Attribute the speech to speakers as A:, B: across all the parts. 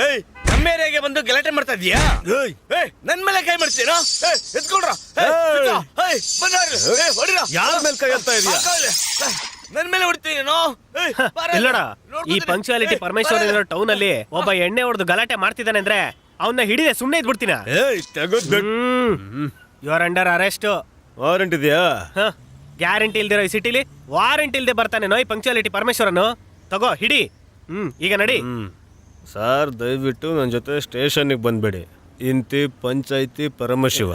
A: ಏಯ್ ನಮ್ಮ ಏರಿಯಾಗೆ ಬಂದು ಗಲಾಟೆ ಮಾಡ್ತಾ ಇದೀಯಾ? ನನ್ ಮೇಲೆ ಕೈ ಮಾಡ್ತೀರಾ? ಎತ್ಕೊಳ್ರ
B: ಯಾರ ಮೇಲೆ ಕೈ ಎತ್ತಾ ಇದೀಯಾ?
A: ನನ್ ಮೇಲೆ ಹೊಡಿತೀನಿ
C: ಇಲ್ಲಡ ಈ ಪಂಕ್ಚುಯಾಲಿಟಿ ಪರಮೇಶ್ವರ್ ಇರೋ ಟೌನ್ ಅಲ್ಲಿ ಒಬ್ಬ ಎಣ್ಣೆ ಹೊಡೆದು ಗಲಾಟೆ ಮಾಡ್ತಿದ್ದಾನೆ ಅಂದ್ರೆ ಅವನ್ನ ಹಿಡಿದೆ ಸುಮ್ನೆ ಇದ್ಬಿಡ್ತೀನ. You are under arrest.
B: Warrant ಇದೆಯಾ?
C: ಗ್ಯಾರಂಟಿ ಇಲ್ದಿರೋ ಈ ಸಿಟಿಲಿ ವಾರಂಟಿ ಇಲ್ದೆ ಬರ್ತಾನೆ ನೋಯ್ ಪಂಕ್ಚುಯಾಲಿಟಿ ಪರಮೇಶ್ವರನು. ತಗೋ ಹಿಡಿ. ಈಗ ನಡಿ.
B: ಸರ್ ದಯವಿಟ್ಟು ನನ್ನ ಜೊತೆ ಸ್ಟೇಷನ್ಗೆ ಬಂದ್ಬೇಡಿ. ಇಂತಿ ಪಂಚಾಯ್ತಿ ಪರಮಶಿವ.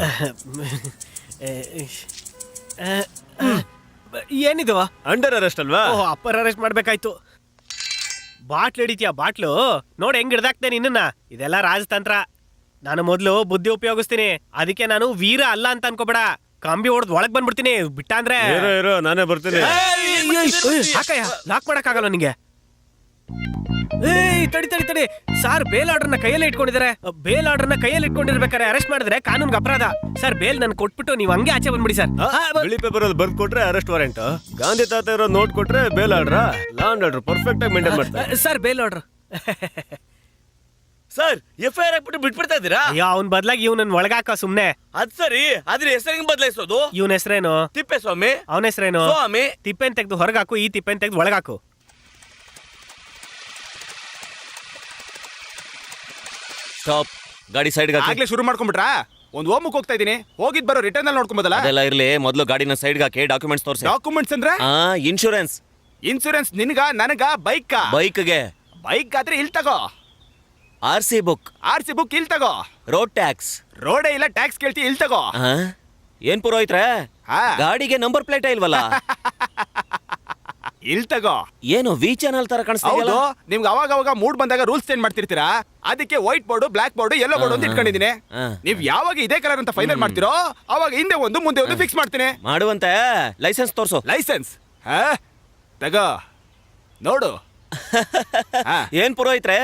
C: ಏನಿದು?
B: ಅಂಡರ್ ಅರೆಸ್ಟ್ ಅಲ್ವಾ?
C: ಅಪ್ಪರ್ ಅರೆಸ್ಟ್ ಮಾಡ್ಬೇಕಾಯ್ತು. ಬಾಟ್ಲು ಹಿಡಿತೀಯ ಬಾಟ್ಲು ನೋಡಿ ಹೆಂಗ್ ಹಿಡ್ದಾಕ್ತೇನೆ ನಿನ್ನ. ಇದೆಲ್ಲ ರಾಜತಂತ್ರ. ನಾನು ಮೊದ್ಲು ಬುದ್ಧಿ ಉಪಯೋಗಿಸ್ತೀನಿ. ಅದಕ್ಕೆ ನಾನು ವೀರ ಅಲ್ಲ ಅಂತ ಅನ್ಕೋಬೇಡ. ಕಂಬಿ ಹೊಡೆದ್ ಒಳಗ್ ಬಂದ್ಬಿಡ್ತೀನಿ. ಬಿಟ್ಟ ಅಂದ್ರೆ
B: ಇರೋ ನಾನೇ ಬರ್ತೀನಿ.
C: ಹಾಕಯ್ಯ ಲಾಕ್ ಮಾಡಕ್ ಆಗಲ್ಲ ನಿಂಗೆ. ತಡಿ ತಡಿ ತಡಿ ಸರ್, ಬೇಲ್ ಆರ್ಡರ್ನ ಕೈಯಲ್ಲಿ ಇಟ್ಕೊಂಡಿದ್ದಾರೆ. ಬೇಲ್ ಆರ್ಡರ್ನ ಕೈಯಲ್ಲಿ ಇಟ್ಕೊಂಡಿರ್ಬೇಕಾರೆ ಅರೆಸ್ಟ್ ಮಾಡಿದ್ರೆ ಕಾನೂನ್ಗೆ ಅಪರಾಧ. ಸರ್ ಬೇಲ್ ನನ್ ಕೊಟ್ಬಿಟ್ಟು ನೀವು ಹಂಗೆ ಆಚೆ ಬಂದ್ಬಿಡಿ ಸರ್.
B: ಬಿಳಿ ಪೇಪರ್ ಅಲ್ಲಿ ಬರ್ದ್ ಕೊಟ್ರೆ ಅರೆಸ್ಟ್ ವಾರೆಂಟ್, ಗಾಂಧಿ ತಾತ ಇರೋ ನೋಟ್ ಕೊಟ್ರೆ bail order. Law and order perfect ಆಗಿ ಮೇಂಟೈನ್ ಮಾಡ್ತಾರೆ
C: sir. Bail order
A: sir. FIR ಹಾಕ್ಬಿಟ್ಟು ಬಿಟ್ಬಿಡ್ತಾ ಇದ್ದೀರಾ?
C: ಅಯ್ಯೋ ಅವ್ನ್ ಬದ್ಲಾಗಿ ಇವ್ನ ಒಳಗಾಕ ಸುಮ್ನೆ.
A: ಅದ್ ಸರಿ, ಅದ್ರ ಹೆಸರಿಗೆ ಬದಲಾಯಿಸೋದು?
C: ಇವನ್ ಹೆಸರೇನು?
A: ತಿಪ್ಪೇಸ್ವಾಮಿ.
C: ಅವನ ಹೆಸರೇನು?
A: ಸ್ವಾಮಿ.
C: ತಿಪ್ಪೆನ್ ತೆಗ್ದು ಹೊರಗಾಕು, ಈ ತಿಪ್ಪೆನ್ ತೆಗ್ದು ಒಳಗಾಕು.
A: ಸ್ಟಾಪ್. ಗಾಡಿ ಸೈಡ್
D: ಆಗ್ಲೇ ಶುರು ಮಾಡ್ಕೊಂಡ್ಬಿಟ್ರಾ? ಒಂದ್ ಹೋಮಕ್ಕೆ ಹೋಗ್ತಾ ಇದೀನಿ, ಹೋಗಿದ್ ಬರೋ ರಿಟರ್ನ್ ಅಲ್ಲಿ ನೋಡ್ಕೊಂಬೋದಲ್ಲ?
A: ಅದೆಲ್ಲ ಇರ್ಲಿ, ಮೊದಲು ಗಾಡಿನ ಸೈಡ್ ಹಾಕಿ ಡಾಕ್ಯುಮೆಂಟ್ಸ್ ತೋರಿಸಿ.
D: ಡಾಕ್ಯುಮೆಂಟ್ಸ್ ಅಂದ್ರೆ?
A: ಇನ್ಶೂರೆನ್ಸ್.
D: ಇನ್ಶೂರೆನ್ಸ್ ನಿನ್ಗ ನನಗ ಬೈಕ್?
A: ಬೈಕ್ಗೆ.
D: ಬೈಕ್ ಆದ್ರೆ ಇಲ್ಲಿ ತಗೋ.
A: RC book.
D: RC ಬುಕ್ ಇಲ್ಲಿ ತಗೋ.
A: Road tax.
D: ರೋಡೇ ಇಲ್ಲ ಟ್ಯಾಕ್ಸ್ ಕೇಳ್ತಿ, ಇಲ್ಲಿ ತಗೋ.
A: ಏನ್ ಪುರೋಹಿತ್ರೆ, ಗಾಡಿಗೆ ನಂಬರ್ ಪ್ಲೇಟ್ ಇಲ್ವಲ್ಲ?
D: ಇಲ್ಲಿ ತಗೋ.
A: ಏನು ವಿ ಚಾನಲ್ ತರ ಕಾಣಿಸ್ತಾ
D: ಹೌದು, ನಿಮ್ಗೆ ಅವಾಗ ಅವಾಗ ಮೂಡ್ ಬಂದಾಗ ರೂಲ್ಸ್ ಚೇಂಜ್ ಮಾಡ್ತಿರ್ತೀರಾ. ಅದಕ್ಕೆ white board, black board, yellow board ಅಂತ ಇಟ್ಕೊಂಡಿದ್ದೀನಿ. ನೀವ್ ಯಾವಾಗ ಇದೇ ಕಲರ್ ಅಂತ ಫೈನಲ್ ಮಾಡ್ತಿರೋ ಅವಾಗ ಹಿಂದೆ ಒಂದು ಮುಂದೆ ಒಂದು ಫಿಕ್ಸ್ ಮಾಡ್ತೀನಿ.
A: ಮಾಡುವಂತೆ. ಲೈಸೆನ್ಸ್ ತೋರ್ಸು.
D: ಲೈಸೆನ್ಸ್ ತಗೋ ನೋಡು.
A: ಏನ್ ಪುರೋಹಿತ್ರೆ,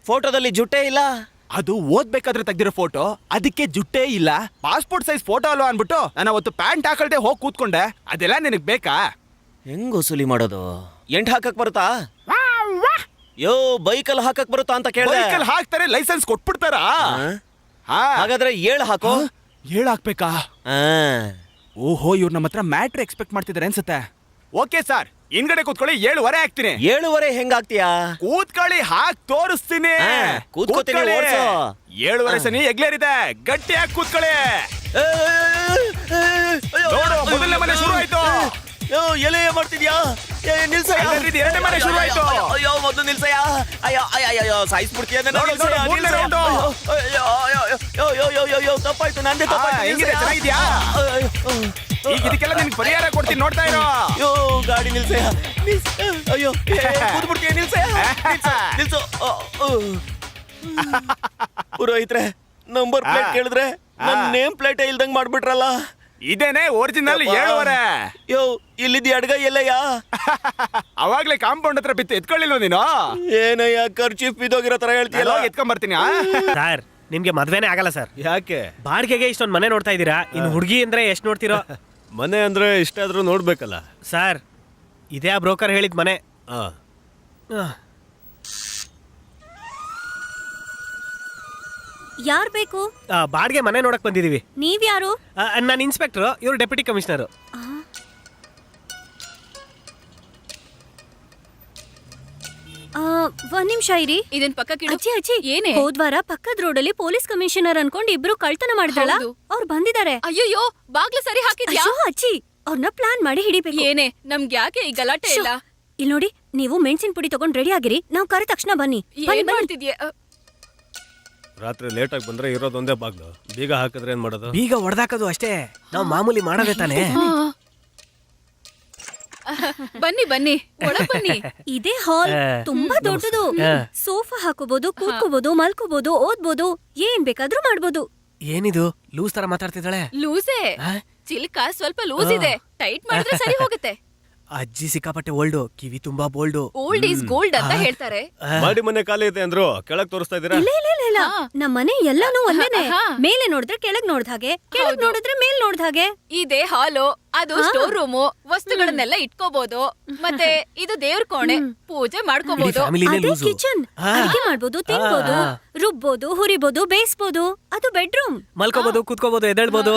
A: ಫೋಟೋದಲ್ಲಿ ಜುಟ್ಟೇ ಇಲ್ಲ?
D: ಅದು ಓದ್ಬೇಕಾದ್ರೆ ತೆಗ್ದಿರೋ ಫೋಟೋ, ಅದಕ್ಕೆ ಜುಟ್ಟೇ ಇಲ್ಲ. ಪಾಸ್ಪೋರ್ಟ್ ಸೈಜ್ ಫೋಟೋ ಅಲ್ವಾ ಅನ್ಬಿಟ್ಟು ನಾನು ಅವತ್ತು ಪ್ಯಾಂಟ್ ಹಾಕಳ್ದೆ ಹೋಗಿ ಕೂತ್ಕೊಂಡೆ. ಅದೆಲ್ಲ ನಿನಗ್ ಬೇಕಾ?
A: ಹೆಂಗ್ ವಸೂಲಿ ಮಾಡೋದು? ಎಂಟ್ ಹಾಕಕ್ ಬರುತ್ತಾ? ಯೋ ಬೈಕಲ್ಲಿ ಹಾಕಕ್ ಬರುತ್ತಾ ಅಂತ ಕೇಳಿದೆ.
D: ಬೈಕಲ್ಲಿ ಹಾಕ್ತಾರೆ, ಲೈಸೆನ್ಸ್ ಕೊಟ್ಬಿಡ್ತಾರಾ?
A: ಹಾಗಾದ್ರೆ 7 ಹಾಕೋ.
D: 7 ಹಾಕ್ಬೇಕಾ? ಓಹೋ, ಇವ್ರು ನಮ್ಮ ಹತ್ರ ಮ್ಯಾಟ್ರ್ ಎಕ್ಸ್ಪೆಕ್ಟ್ ಮಾಡ್ತಿದ್ದಾರೆ ಅನ್ಸುತ್ತೆ. ಓಕೆ ಸರ್, ಹಿಂದ್ಗಡೆ ಕೂತ್ಕೊಳ್ಳಿ, 7:15 ಹಾಕ್ತೀನಿ.
A: 7:15 ಹೆಂಗ್ ಹಾಕ್ತೀಯಾ?
D: ಕೂತ್ಕೊಳ್ಳಿ, ಹಾಕ್ ತೋರಿಸ್ತೀನಿ.
A: ಕೂತ್ಕೊಳ್ಳಿ.
D: 7:15 ಸನಿ ಎಗ್ಲೇರಿದೆ, ಗಟ್ಟಿಯಾಗಿ ಕೂತ್ಕೊಳ್ಳಿ. ನೋಡು, ಮೊದಲನೇ ಮನೆ ಶುರು ಆಯ್ತು.
A: ಎಲೆ ಮಾಡ್ತಿದ್ಯಾ? ನಿಲ್ಸಯ್ಯ.
D: ಎರಡನೇ ಮನೆ ಶುರು ಆಯ್ತು.
A: ಅಯ್ಯೋ ಮೊದಲು ನಿಲ್ಸಯ್ಯ. ಅಯ್ಯೋ ಅಯ್ಯೋ ಸಾಯಿಸ್ಬಿಡ್ತೀಯ. ತಪ್ಪಾಯ್ತು, ನಂದೇ ತಪ್ಪಾಯ್ತು.
D: ಹೆಂಗಿದೆ, ಚೆನ್ನಾಗಿದ್ಯಾ? ಈಗ ಇದಕ್ಕೆಲ್ಲ ನಿನ್ಗೆ ಪರಿಹಾರ ಕೊಡ್ತೀನಿ, ನೋಡ್ತಾ ಇರೋ.
A: ಅಯ್ಯೋ ಗಾಡಿ ನಿಲ್ಸಯ್ಯ. ಅಯ್ಯೋ ಕೂತ್ಬಿಡ್ತೀಯ. ನಿಲ್ಸಯ್ಯ, ನಿಲ್ಸು. ಪುರೋಹಿತ್ರೆ, ನಂಬರ್ ಪ್ಲೇಟ್ ಕೇಳಿದ್ರೆ ನನ್ ನೇಮ್ ಪ್ಲೇಟ್ ಇಲ್ದಂಗ್ ಮಾಡ್ಬಿಟ್ರಲ್ಲ.
D: ಇದೇನೆ ಒರಿಜಿನಲ್ 7:15.
A: ಯೋ ಇಲ್ಲಿದ್ದ ಅಡ್ಗ ಎಲ್ಲಯ್ಯ?
D: ಅವಾಗ್ಲೇ ಕಾಂಪೌಂಡ್ ಹತ್ರ ಬಿತ್ತು, ಎತ್ಕೊಳ್ಳಿಲ್ವ ನೀನು?
A: ಏನಯ್ಯ ಖರ್ಚು ಬಿದ್ದೋಗಿರೋ ತರ ಹೇಳ್ತೀಯಲ್ಲ?
D: ಎತ್ಕೊಂಡ್ ಬರ್ತೀನಿ.
C: ಸರ್ ನಿಮ್ಗೆ ಮದ್ವೆನೇ ಆಗಲ್ಲ ಸರ್.
B: ಯಾಕೆ?
C: ಬಾಡಿಗೆಗೆ ಇಷ್ಟೊಂದು ಮನೆ ನೋಡ್ತಾ ಇದೀರಾ, ಇನ್ನು ಹುಡುಗಿ ಅಂದ್ರೆ ಎಷ್ಟು ನೋಡ್ತಿರೋ?
B: ಮನೆ ಅಂದ್ರೆ ಇಷ್ಟ ಆದ್ರೂ ನೋಡ್ಬೇಕಲ್ಲ
C: ಸರ್. ಇದೇ ಆ ಬ್ರೋಕರ್ ಹೇಳಿದ್ ಮನೆ.
E: ಯಾರ್ ಬೇಕು?
C: ಬಾಡಿಗೆ ಮನೆ ನೋಡಕ್ ಬಂದಿದೀವಿ.
E: ನೀವ್ ಯಾರು?
C: ನಾನು ಇನ್ಸ್ಪೆಕ್ಟರ್, ಇವ್ರು ಡೆಪ್ಯೂಟಿ ಕಮಿಷನರ್.
E: ಒಂದ್ ನಿಮಿಷ ಇರಿ.
F: ಇದನ್ ಪಕ್ಕಕ್ಕಿಡು.
E: ಅಜ್ಜಿ ಅಜ್ಜಿ,
F: ಏನೇ?
E: ಹೋದ್ವಾರ ಪಕ್ಕದ ರೋಡಲ್ಲಿ ಪೊಲೀಸ್ ಕಮಿಷನರ್ ಅನ್ಕೊಂಡು ಇಬ್ರು ಕಳ್ತನ ಮಾಡಿದ್ರಲ್ಲ, ಅವ್ರು ಬಂದಿದ್ದಾರೆ.
F: ಅಯ್ಯಯ್ಯೋ, ಬಾಗ್ಲು ಸರಿ ಹಾಕಿದ್ಯಾ?
E: ಅಯ್ಯೋ ಅಜ್ಜಿ, ಅವ್ರನ್ನ ಪ್ಲಾನ್ ಮಾಡಿ ಹಿಡಿಬೇಕು.
F: ಏನೇ, ನಮ್ಗೆ ಯಾಕೆ ಈ ಗಲಾಟೆ ಇಲ್ಲ?
E: ಇಲ್ಲಿ ನೋಡಿ, ನೀವು ಮೆಣಸಿನ ಪುಡಿ ತಗೊಂಡ್ ರೆಡಿ ಆಗಿರಿ, ನಾವು ಕರೆದ ತಕ್ಷಣ ಬನ್ನಿ.
F: ಏನ್ ಮಾಡ್ತಿದ್ಯಾ?
B: ರಾತ್ರಿ ಲೇಟ್ ಆಗಿ ಬಂದ್ರೆ ಇರೋದೊಂದೇ ಬಾಗ್ಲು, ಬೀಗ ಹಾಕಿದ್ರೆ ಏನ್ ಮಾಡೋದು?
C: ಬೀಗ ಹೊಡೆದಾಕೋದು ಅಷ್ಟೇ, ನಾವು ಮಾಮೂಲಿ ಮಾಡೋದೇ ತಾನೆ.
F: ಬನ್ನಿ ಬನ್ನಿ, ಒಳಗ್ ಬನ್ನಿ.
E: ಇದೇ ಹಾಲ್, ತುಂಬಾ ದೊಡ್ಡದು. ಸೋಫಾ ಹಾಕೋಬಹುದು, ಕೂತ್ಕೋಬಹುದು, ಮಲ್ಕೋಬಹುದು, ಓದ್ಬೋದು, ಏನ್ ಬೇಕಾದ್ರೂ ಮಾಡ್ಬೋದು.
C: ಏನಿದು ಲೂಸ್ ತರ ಮಾತಾಡ್ತಿದ್ದಾಳೆ?
F: ಲೂಸೇ? ಚಿಲ್ಕ ಸ್ವಲ್ಪ ಲೂಸ್ ಇದೆ, ಟೈಟ್ ಮಾಡಿದ್ರೆ ಸರಿ ಹೋಗುತ್ತೆ.
C: ಅಜ್ಜಿ ಸಿಕ್ಕಾಪಟ್ಟೆ ಓಲ್ಡು, ಕಿವಿ ತುಂಬಾ ಬೋಲ್ಡು.
F: ಓಲ್ಡ್ ಈಸ್ ಗೋಲ್ಡ್ ಅಂತ ಹೇಳ್ತಾರೆ.
B: ಮಾಡಿ ಮನೆ ಖಾಲಿ ಇದೆ ಅಂದ್ರು, ಕೆಳಗ್ ತೋರಿಸ್ತಾ ಇದೀರಾ?
E: ಇಲ್ಲ ಇಲ್ಲ ಇಲ್ಲ ಇಲ್ಲ, ನಮ್ಮ ಮನೆ ಎಲ್ಲಾನು ಒಂದೇನೆ. ಮೇಲೆ ನೋಡಿದ್ರೆ ಕೆಳಗ್ ನೋಡ್ದ ಹಾಗೆ, ಕೆಳಗ್ ನೋಡಿದ್ರೆ ಮೇಲ್ ನೋಡ್ದ ಹಾಗೆ.
F: ಇದೇ ಹಾಲು. ಅದು ಸ್ಟೋರ್ ರೂಮು, ವಸ್ತುಗಳನ್ನೆಲ್ಲ ಇಟ್ಕೋಬಹುದು. ಮತ್ತೆ ಇದು ದೇವ್ರ ಕೋಣೆ, ಪೂಜೆ ಮಾಡ್ಕೋಬಹುದು.
C: ಫ್ಯಾಮಿಲಿನೇ
E: ಅದೇ
C: ಲೂಸು.
E: ಕಿಚನ್. ಅಡಿಗೆ ಮಾಡ್ಬೋದು, ತಿನ್ಬೋದು, ರುಬ್ಬೋದು, ಹುರಿಬೋದು, ಬೇಯಿಸ್ಬೋದು. ಅದು ಬೆಡ್ರೂಮ್.
C: ಮಲ್ಕೋಬಹುದು, ಕೂತ್ಕೋಬಹುದು, ಎದ್ದೇಳ್ಬೋದು.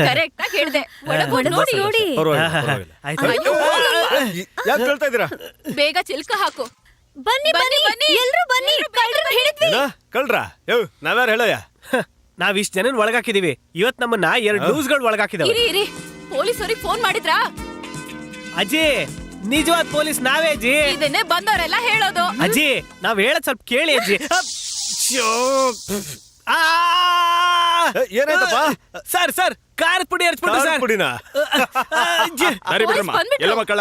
F: ಕರೆಕ್ಟ್ ಆಗಿ ಹೇಳ್ದೆ. ಒಳಗ್ ಹೋಗ್ ನೋಡಿ.
E: ನೋಡಿ
B: ಪರವಾಗಿಲ್ಲ
C: ಆಯ್ತು.
F: ಅಯ್ಯೋ,
B: ಯಾಕೆ ಕೇಳ್ತಾ ಇದ್ದೀರಾ?
F: ಬೇಗ ಚಿಲ್ಕ ಹಾಕು.
E: ಬನ್ನಿ ಬನ್ನಿ ಎಲ್ರು ಬನ್ನಿ. ಕಳ್ರನ್ನ ಹಿಡಿದ್ವಿ.
B: ಏನ ಕಳ್ರಾ? ಯೋ ನಾವ್ಯಾರು ಹೇಳಯ್ಯ?
C: ನಾವ್ ಇಷ್ಟ ಜನನ್ ಒಳಗಾಕಿದೀವಿ. ಇವತ್ ನಮ್ಮನ್ನ 2 ಲೂಸ್ಗಳು ಒಳಗಾಕಿದಾವೆ.
F: ಇರಿ ಇರಿ, ಪೊಲೀಸರಿಗೆ ಫೋನ್ ಮಾಡಿದ್ರಾ?
C: ಅಜ್ಜಿ, ನಿಜವಾದ ಪೊಲೀಸ್ ನಾವೇ ಅಜ್ಜಿ.
F: ಇದನ್ನೇ ಬಂದವರೆಲ್ಲ ಹೇಳೋದು.
C: ಅಜ್ಜಿ, ನಾವ್ ಹೇಳದ್ ಸ್ವಲ್ಪ ಕೇಳಿ ಅಜ್ಜಿ. ಆ!
B: ಏನಾಯ್ತಪ್ಪ?
C: ಸರ್ ಕಾರ್ ಪುಡಿ ಹರ್ಚ್ಬಿಟ್ಟು ಸರ್.
B: ಪುಡಿನ
C: ಅಜ್ಜಿ,
B: ಸರಿ ಬಿಡ್ರಮ್ಮ.
F: ಬಂದ್ಬಿಟ್ರು.
B: ಎಲ್ಲ ಮಕ್ಕಳ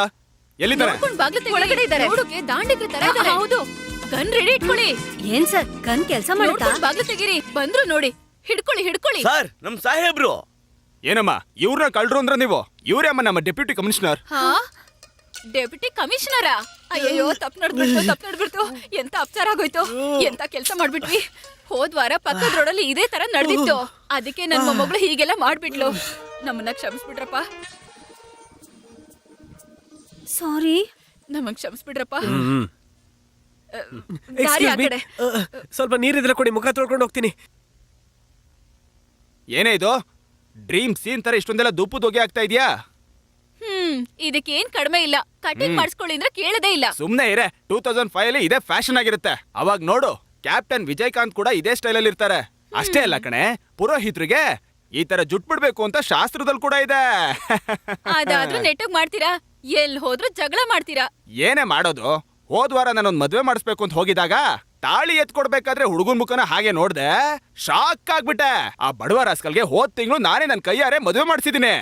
B: ಎಲ್ಲಿದ್ದಾರೆ?
F: ನೋಡ್ಕೊಂಡ್ ಬಾಗ್ಲು ತೆಗಿ. ಒಳಗಡೆ ಇದ್ದಾರೆ. ನೋಡೋಕೆ ದಾಂಡಿಗ್ರ ತರ ಇದ್ದಾರೆ. ಹೌದು, ಗನ್ ರೆಡಿ ಇಟ್ಕೊಳ್ಳಿ.
E: ಏನ್ ಸರ್ ಕಣ್ ಕೆಲ್ಸ ಮಾಡುತ್ತಾ?
F: ನೋಡ್ಕೊಂಡ್ ಬಾಗ್ಲು ತೆಗೀರಿ. ಬಂದ್ರು ನೋಡಿ. ಹಿಡ್ಕೊಳ್ಳಿ.
A: ಸರ್ ನಮ್ ಸಾಹೇಬ್ರು.
D: ಏನಮ್ಮ ಇವ್ರನ್ನ ಕಳ್ರು ಅಂದ್ರ ನೀವು? ಇವ್ರೇ ಅಮ್ಮ ನಮ್ಮ ಡೆಪ್ಯೂಟಿ ಕಮಿಷನರ್.
F: ಹಾ, ಡೆಪ್ಯೂಟಿ ಕಮಿಷನರಾ? ಅಯ್ಯೋ, ತಪ್ಪು ನಡ್ಬಿಡ್ತು. ಎಂತ ಅಪಚಾರ ಆಗೋಯ್ತು. ಎಂತ ಕೆಲ್ಸ ಮಾಡ್ಬಿಟ್ವಿ. ಹೋದ್ವಾರ ಪಕ್ಕದ ರೋಡಲ್ಲಿ ಇದೇ ತರ ನಡೆದಿತ್ತು. ಅದಕ್ಕೆ ನನ್ ಮೊಮ್ಮಗಳು ಹೀಗೆಲ್ಲ ಮಾಡ್ಬಿಟ್ಲು. ನಮ್ಮನ್ನ ಕ್ಷಮಿಸ್ಬಿಡ್ರಪ್ಪ.
E: ಸಾರಿ.
F: ನಮಗ್ ಕ್ಷಮಿಸ್ಬಿಡ್ರಪ್ಪ. ದಾರಿ
C: Excuse
F: ಆ
C: me.
F: ಕಡೆ.
C: ಸ್ವಲ್ಪ ನೀರಿದ್ರೆ ಕೊಡಿ, ಮುಖ ತೊಳ್ಕೊಂಡು ಹೋಗ್ತೀನಿ.
D: ಏನೇ ಇದು ಡ್ರೀಮ್ ಸೀನ್ ತರ ಇಷ್ಟೊಂದೆಲ್ಲ ದುಪ್ಪು ದೊಗೆ ಆಗ್ತಾ ಇದೆಯಾ?
F: ಇದಕ್ಕೇನ್ ಕಡಿಮೆ ಇಲ್ಲ. ಕಟಿಂಗ್ ಮಾಡಿಸ್ಕೊಳ್ಳಿ ಅಂದ್ರೆ ಕೇಳದೇ ಇಲ್ಲ.
D: ಸುಮ್ನೆ ಇರೆ. 2005 ಅಲ್ಲಿ ಇದೇ ಫ್ಯಾಷನ್ ಆಗಿರುತ್ತೆ. ಅವಾಗ ನೋಡು, ಕ್ಯಾಪ್ಟನ್ ವಿಜಯಕಾಂತ್ ಕೂಡ ಇದೇ ಸ್ಟೈಲ್ ಅಲ್ಲಿ ಇರ್ತಾರೆ. ಅಷ್ಟೇ ಅಲ್ಲ ಕಣೆ, ಪುರೋಹಿತರಿಗೆ ಈ ತರ ಜುಟ್ ಬಿಡ್ಬೇಕು ಅಂತ ಶಾಸ್ತ್ರದಲ್ಲಿ ಕೂಡ ಇದೆ.
F: ಅದಾದ್ರೂ ನೆಟ್ಟಗ್ ಮಾಡ್ತೀರಾ? ಎಲ್ ಹೋದ್ರು ಜಗಳ ಮಾಡ್ತೀರಾ?
D: ಏನೇ ಮಾಡೋದು? ಹೋದ್ವಾರ ನಾನೊಂದ್ ಮದ್ವೆ ಮಾಡಿಸ್ಬೇಕು ಅಂತ ಹೋಗಿದಾಗ ತಾಳಿ ಎತ್ ಕೊಡ್ಬೇಕಾದ್ರೆ ಹುಡುಗನ್ ಮುಖನ ಹಾಗೆ ನೋಡ್ದೆ, ಶಾಕ್ ಆಗ್ಬಿಟ್ಟೆ. ಆ ಬಡವ ರಾಸ್ಕಲ್ಗೆ ಹೋದ್ ತಿಂಗಳು ನಾನೇ ನನ್ ಕೈಯಾರೆ ಮದ್ವೆ ಮಾಡಿಸಿದೀನಿ.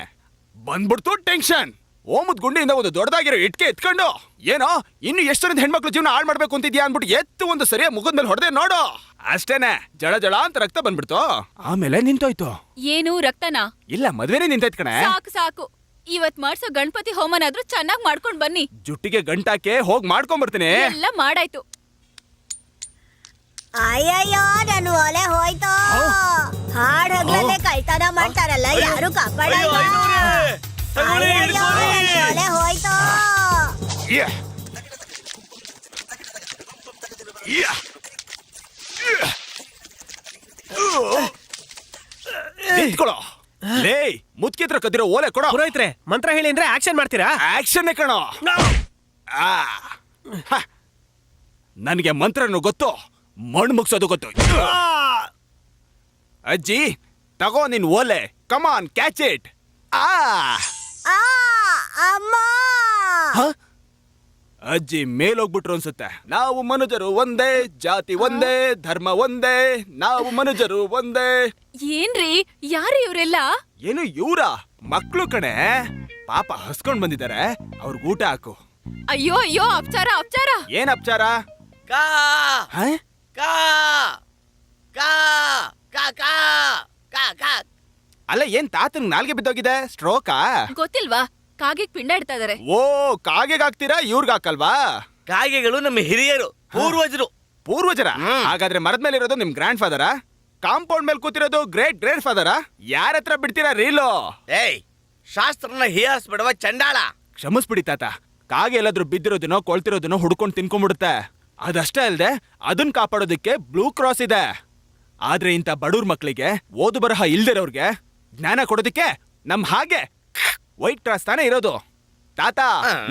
D: ಬಂದ್ಬಿಡ್ತು ಟೆನ್ಷನ್. ಓಮದ್ ಗುಂಡಿಯಿಂದ ಒಂದು ದೊಡ್ಡದಾಗಿರೋ ಇಟ್ಕೆ ಎತ್ಕೊಂಡು, ಏನೋ ಇನ್ನು ಎಷ್ಟು ಜನದ ಹೆಣ್ಮಕ್ಳು ಜೀವನ ಹಾಳು ಮಾಡ್ಬೇಕು ಅಂತಿದ್ಯಾ ಅನ್ಬಿಟ್ಟು ಎತ್ತು ಒಂದು ಸರಿಯ ಮುಖದ ಮೇಲೆ ಹೊಡೆದೆ ನೋಡು. ಅಷ್ಟೇನೆ, ಜಳ ಜಳ ಅಂತ ರಕ್ತ ಬಂದ್ಬಿಡ್ತು. ಆಮೇಲೆ ನಿಂತೋಯ್ತು.
F: ಏನು ರಕ್ತನಾ?
D: ಇಲ್ಲ, ಮದ್ವೆನೇ ನಿಂತೈತ್ ಕಣೆ.
F: ಸಾಕು. ಇವತ್ ಮಾಡ್ಸೋ ಗಣಪತಿ ಹೋಮನಾದ್ರೂ ಚೆನ್ನಾಗ್ ಮಾಡ್ಕೊಂಡ್ ಬನ್ನಿ.
D: ಜುಟ್ಟಿಗೆ ಗಂಟಾಕೆ ಹೋಗ್ ಮಾಡ್ಕೊಂಡ್ಬರ್ತೀನಿ.
F: ಎಲ್ಲ ಮಾಡಾಯ್ತು.
G: ಅಯ್ಯಯ್ಯೋ, ನನ್ ಒಲೆ ಹೋಯ್ತು. ಹಾಡ್ ಹಗ್ಲಲ್ಲೇ ಕಳ್ತನ ಮಾಡ್ತಾರಲ್ಲ, ಯಾರು ಕಾಪಾಡಲ್ಲ. ಅಯ್ಯಯ್ಯೋ, ನನ್ ಒಲೆ ಹೋಯ್ತು.
D: Yeah. Yeah. ನಿಂತ್ಕೊಳ್ಳೋ. ಲೇ, ಮುತ್ಕಿತ್ರ ಕದಿರೋ ಓಲೆ ಕೊಡೋ.
C: ಪುರೋಹಿತ್ರೆ, ಮಂತ್ರ ಹೇಳಿ ಅಂದ್ರೆ ಆಕ್ಷನ್ ಮಾಡ್ತೀರಾ?
D: ಆಕ್ಷನ್ ಕಣೋ. ನನಗೆ ಮಂತ್ರನು ಗೊತ್ತು, ಮಣ್ಣು ಮುಗ್ಸೋದು ಗೊತ್ತು. ಅಜ್ಜಿ, ತಗೋ ನಿನ್ ಓಲೆ. ಕಮಾನ್, ಕ್ಯಾಚ್ ಇಟ್.
G: ಆ, ಅಮ್ಮ.
D: ಅಜ್ಜಿ ಮೇಲೋಗ್ಬಿಟ್ರು ಅನ್ಸುತ್ತೆ. ನಾವು ಮನುಜರು ಒಂದೇ, ಜಾತಿ ಒಂದೇ, ಧರ್ಮ ಒಂದೇ, ನಾವು ಮನುಜರು ಒಂದೇ.
F: ಏನ್ರಿ, ಯಾರು ಇವ್ರೆಲ್ಲ?
D: ಏನು ಇವ್ರ ಮಕ್ಳು ಕಣೆ, ಪಾಪ ಹಸ್ಕೊಂಡ್ ಬಂದಿದ್ದಾರೆ. ಅವ್ರಿಗೆ ಊಟ ಹಾಕು.
F: ಅಯ್ಯೋ ಅಪಚಾರ.
D: ಏನ್ ಅಪಚಾರ?
A: ಕಾ
D: ಹ?
A: ಕಾ ಕಾ ಕಾ ಕಾ ಕಾ ಕಾ.
D: ಅಲ್ಲ, ಏನ್ ತಾತನ್ ನಾಲ್ಗೆ ಬಿದ್ದೋಗಿದೆ? ಸ್ಟ್ರೋಕಾ?
F: ಗೊತ್ತಿಲ್ವಾ? ಕಾಗೆಗ್ ಪಿಂಡ ಇಡ್ತಾ ಇದಾರೆ.
D: ಓ, ಕಾಗೆಗ್ ಹಾಕ್ತೀರಾ, ಇವ್ರಿಗೆ ಹಾಕಲ್ವಾ?
A: ಕಾಗೆಗಳು ನಮ್ಮ ಹಿರಿಯರು, ಪೂರ್ವಜರು.
D: ಪೂರ್ವಜರ? ಹಾಗಾದ್ರೆ ಮರದ ಮೇಲೆ ಇರೋದು ನಿಮ್ ಗ್ರ್ಯಾಂಡ್ ಫಾದರಾ? ಕಾಂಪೌಂಡ್ ಮೇಲೆ ಕೂತಿರೋದು ಗ್ರೇಟ್ ಗ್ರೇಟ್ ಫಾದರಾ? ಯಾರ ಹತ್ರ ಬಿಡ್ತೀರಾ ರೀಲು?
A: ಏಯ್, ಶಾಸ್ತ್ರನ ಹಿಯಾಸ್ ಬಿಡವ ಚಂಡಾಳ.
D: ಕ್ಷಮಿಸ್ಬಿಡಿ ತಾತ. ಕಾಗೆ ಎಲ್ಲಾದ್ರೂ ಬಿದ್ದಿರೋದನ್ನೋ ಕೊಳ್ತಿರೋದನ್ನೋ ಹುಡ್ಕೊಂಡು ತಿನ್ಕೊಂಡ್ಬಿಡುತ್ತೆ. ಅದಷ್ಟೇ ಅಲ್ದೆ ಅದನ್ನ ಕಾಪಾಡೋದಕ್ಕೆ ಬ್ಲೂ ಕ್ರಾಸ್ ಇದೆ. ಆದ್ರೆ ಇಂಥ ಬಡವ್ರ ಮಕ್ಕಳಿಗೆ, ಓದು ಬರಹ ಇಲ್ದಿರೋರ್ಗೆ ಜ್ಞಾನ ಕೊಡೋದಕ್ಕೆ ನಮ್ ಹಾಗೆ ವೈಟ್ ಕ್ರಾಸ್ ತಾನೇ ಇರೋದು. ತಾತ,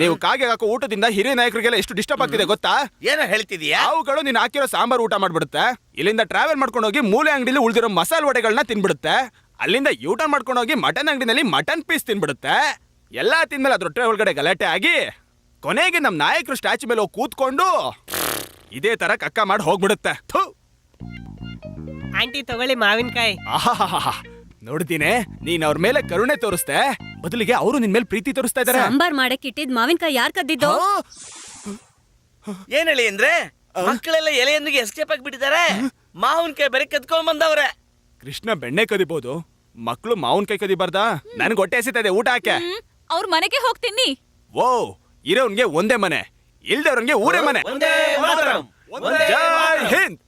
D: ನೀವು ಕಾಗೆ ಹಾಕೋ ಊಟದಿಂದ ಹಿರಿಯ ನಾಯಕರಿಗೆಲ್ಲ ಎಷ್ಟು ಡಿಸ್ಟರ್ಬ್ ಆಗ್ತಿದೆ ಗೊತ್ತಾ?
A: ಏನೋ ಹೇಳ್ತಿದೀಯಾ?
D: ಅವುಗಳು ನೀನ್ ಹಾಕಿರೋ ಸಾಂಬಾರ್ ಊಟ ಮಾಡ್ಬಿಡುತ್ತೆ. ಇಲ್ಲಿಂದ ಟ್ರಾವೆಲ್ ಮಾಡ್ಕೊಂಡು ಹೋಗಿ ಮೂಲೆ ಅಂಗಡಿಲಿ ಉಳಿದಿರೋ ಮಸಾಲೆ ವಡೆಗಳನ್ನ ತಿನ್ಬಿಡುತ್ತೆ. ಅಲ್ಲಿಂದ ಯೂಟರ್ನ್ ಮಾಡ್ಕೊಂಡು ಹೋಗಿ ಮಟನ್ ಅಂಗಡಿನಲ್ಲಿ ಮಟನ್ ಪೀಸ್ ತಿನ್ಬಿಡುತ್ತೆ. ಎಲ್ಲಾ ತಿಂದ್ಮೇಲೆ ಅದ್ರ ಹೊಟ್ಟೆ ಒಳಗಡೆ ಗಲಾಟೆ ಆಗಿ ಕೊನೆಗೆ ನಮ್ ನಾಯಕರು ಸ್ಟ್ಯಾಚು ಮೇಲೆ ಹೋಗಿ ಕೂತ್ಕೊಂಡು ಇದೇ ತರ ಕಕ್ಕ ಮಾಡಿ ಹೋಗ್ಬಿಡುತ್ತೆ. ಥು.
C: ಆಂಟಿ ತಗೊಳ್ಳಿ ಮಾವಿನಕಾಯಿ.
D: ಆಹಾಹಾಹಾ. ನೋಡ್ತೀನಿ, ನೀನ್ ಅವ್ರ ಮೇಲೆ ಕರುಣೆ ತೋರಿಸ್ದೆ, ಬದಲಿಗೆ ಅವರು ನಿನ್ ಮೇಲೆ ಪ್ರೀತಿ ತೋರಿಸ್ತಾ ಇದಾರೆ.
E: ಸಾಂಬಾರ್ ಮಾಡಕ್ ಇಟ್ಟಿದ್ ಮಾವಿನಕಾಯಿ ಯಾರ್ ಕದ್ದಿದ್ದು?
A: ಏನ್ ಹೇಳಿ ಅಂದ್ರೆ, ಮಕ್ಕಳೆಲ್ಲ ಎಲೆಯೊಂದಿಗೆ ಎಸ್ಕೇಪ್ ಆಗಿಬಿಟ್ಟಿದ್ದಾರೆ. ಮಾವಿನಕಾಯಿ ಬೇರೆ ಕದ್ಕೊಂಡ್ ಬಂದವ್ರೆ.
D: ಕೃಷ್ಣ ಬೆಣ್ಣೆ ಕದಿಬಹುದು, ಮಕ್ಳು ಮಾವಿನಕಾಯಿ ಕದಿಬಾರ್ದಾ? ನನ್ಗೆ ಹೊಟ್ಟೆ ಹಸಿತಾ ಇದೆ, ಊಟ ಹಾಕೆ.
F: ಅವ್ರ ಮನೆಗೆ ಹೋಗ್ತೀನಿ.
D: ಓ, ಇರೋನ್ಗೆ ಒಂದೇ ಮನೆ, ಇಲ್ದವ್ರನ್ಗೆ ಊರೇ ಮನೆ.
A: ಒಂದೇ ಮಾತರಂ.
D: ಜೈ ಹಿಂದ್.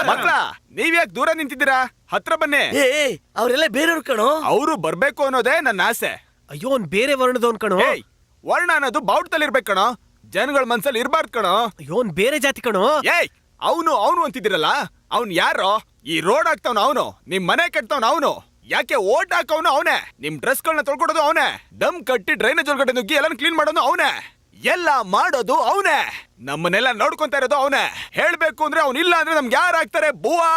D: ಮಕ್ಳ, ನೀವ್ಯಾಕೆ ದೂರ ನಿಂತಿದ್ದೀರಾ? ಹತ್ರ ಬನ್ನಿ.
A: ಏ, ಅವರೆಲ್ಲ ಬೇರೆಯವ್ರು ಕಣೋ.
D: ಅವರು ಬರ್ಬೇಕು ಅನ್ನೋದೇ ನನ್ನ ಆಸೆ.
C: ಅಯ್ಯೋ ಅವ್ನ್ ಬೇರೆ ವರ್ಣದವನ್ ಕಣೋ.
D: ಏಯ್ ವರ್ಣ ಅನ್ನೋದು ಬಾವುಟದಲ್ಲಿರ್ಬೇಕು ಕಣೋ, ಜನಗಳ ಮನ್ಸಲ್ಲಿ ಇರ್ಬಾರ್ದು ಕಣೋ.
C: ಅಯ್ಯೋ ಅವ್ನ್ ಬೇರೆ ಜಾತಿ ಕಣೋ.
D: ಏಯ್ ಅವನು ಅಂತಿದ್ದೀರಲ್ಲ, ಅವ್ನ್ ಯಾರೋ? ಈ ರೋಡ್ ಹಾಕ್ತವ್ನ ಅವನು, ನಿಮ್ ಮನೆ ಕಟ್ತವ್ನ ಅವನು, ಯಾಕೆ ಓಟ್ ಹಾಕವನು ಅವನೇ, ನಿಮ್ ಡ್ರೆಸ್ಗಳನ್ನ ತೊಳ್ಕೊಡೋದು ಅವನೇ, ದಮ್ ಕಟ್ಟಿ ಡ್ರೈನೇಜ್ ಒಳಗಡೆ ನುಗ್ಗಿ ಎಲ್ಲ ಕ್ಲೀನ್ ಮಾಡೋದು ಅವನೇ, ಎಲ್ಲ ಮಾಡೋದು ಅವನೇ, ನಮ್ಮನ್ನೆಲ್ಲ ನೋಡ್ಕೊಂತ ಇರೋದು ಅವನೇ. ಹೇಳ್ಬೇಕು ಅಂದ್ರೆ ಅವ್ನ್ ಇಲ್ಲ ಅಂದ್ರೆ ನಮ್ಗೆ ಯಾರು ಆಗ್ತಾರೆ? ಬುವಾ.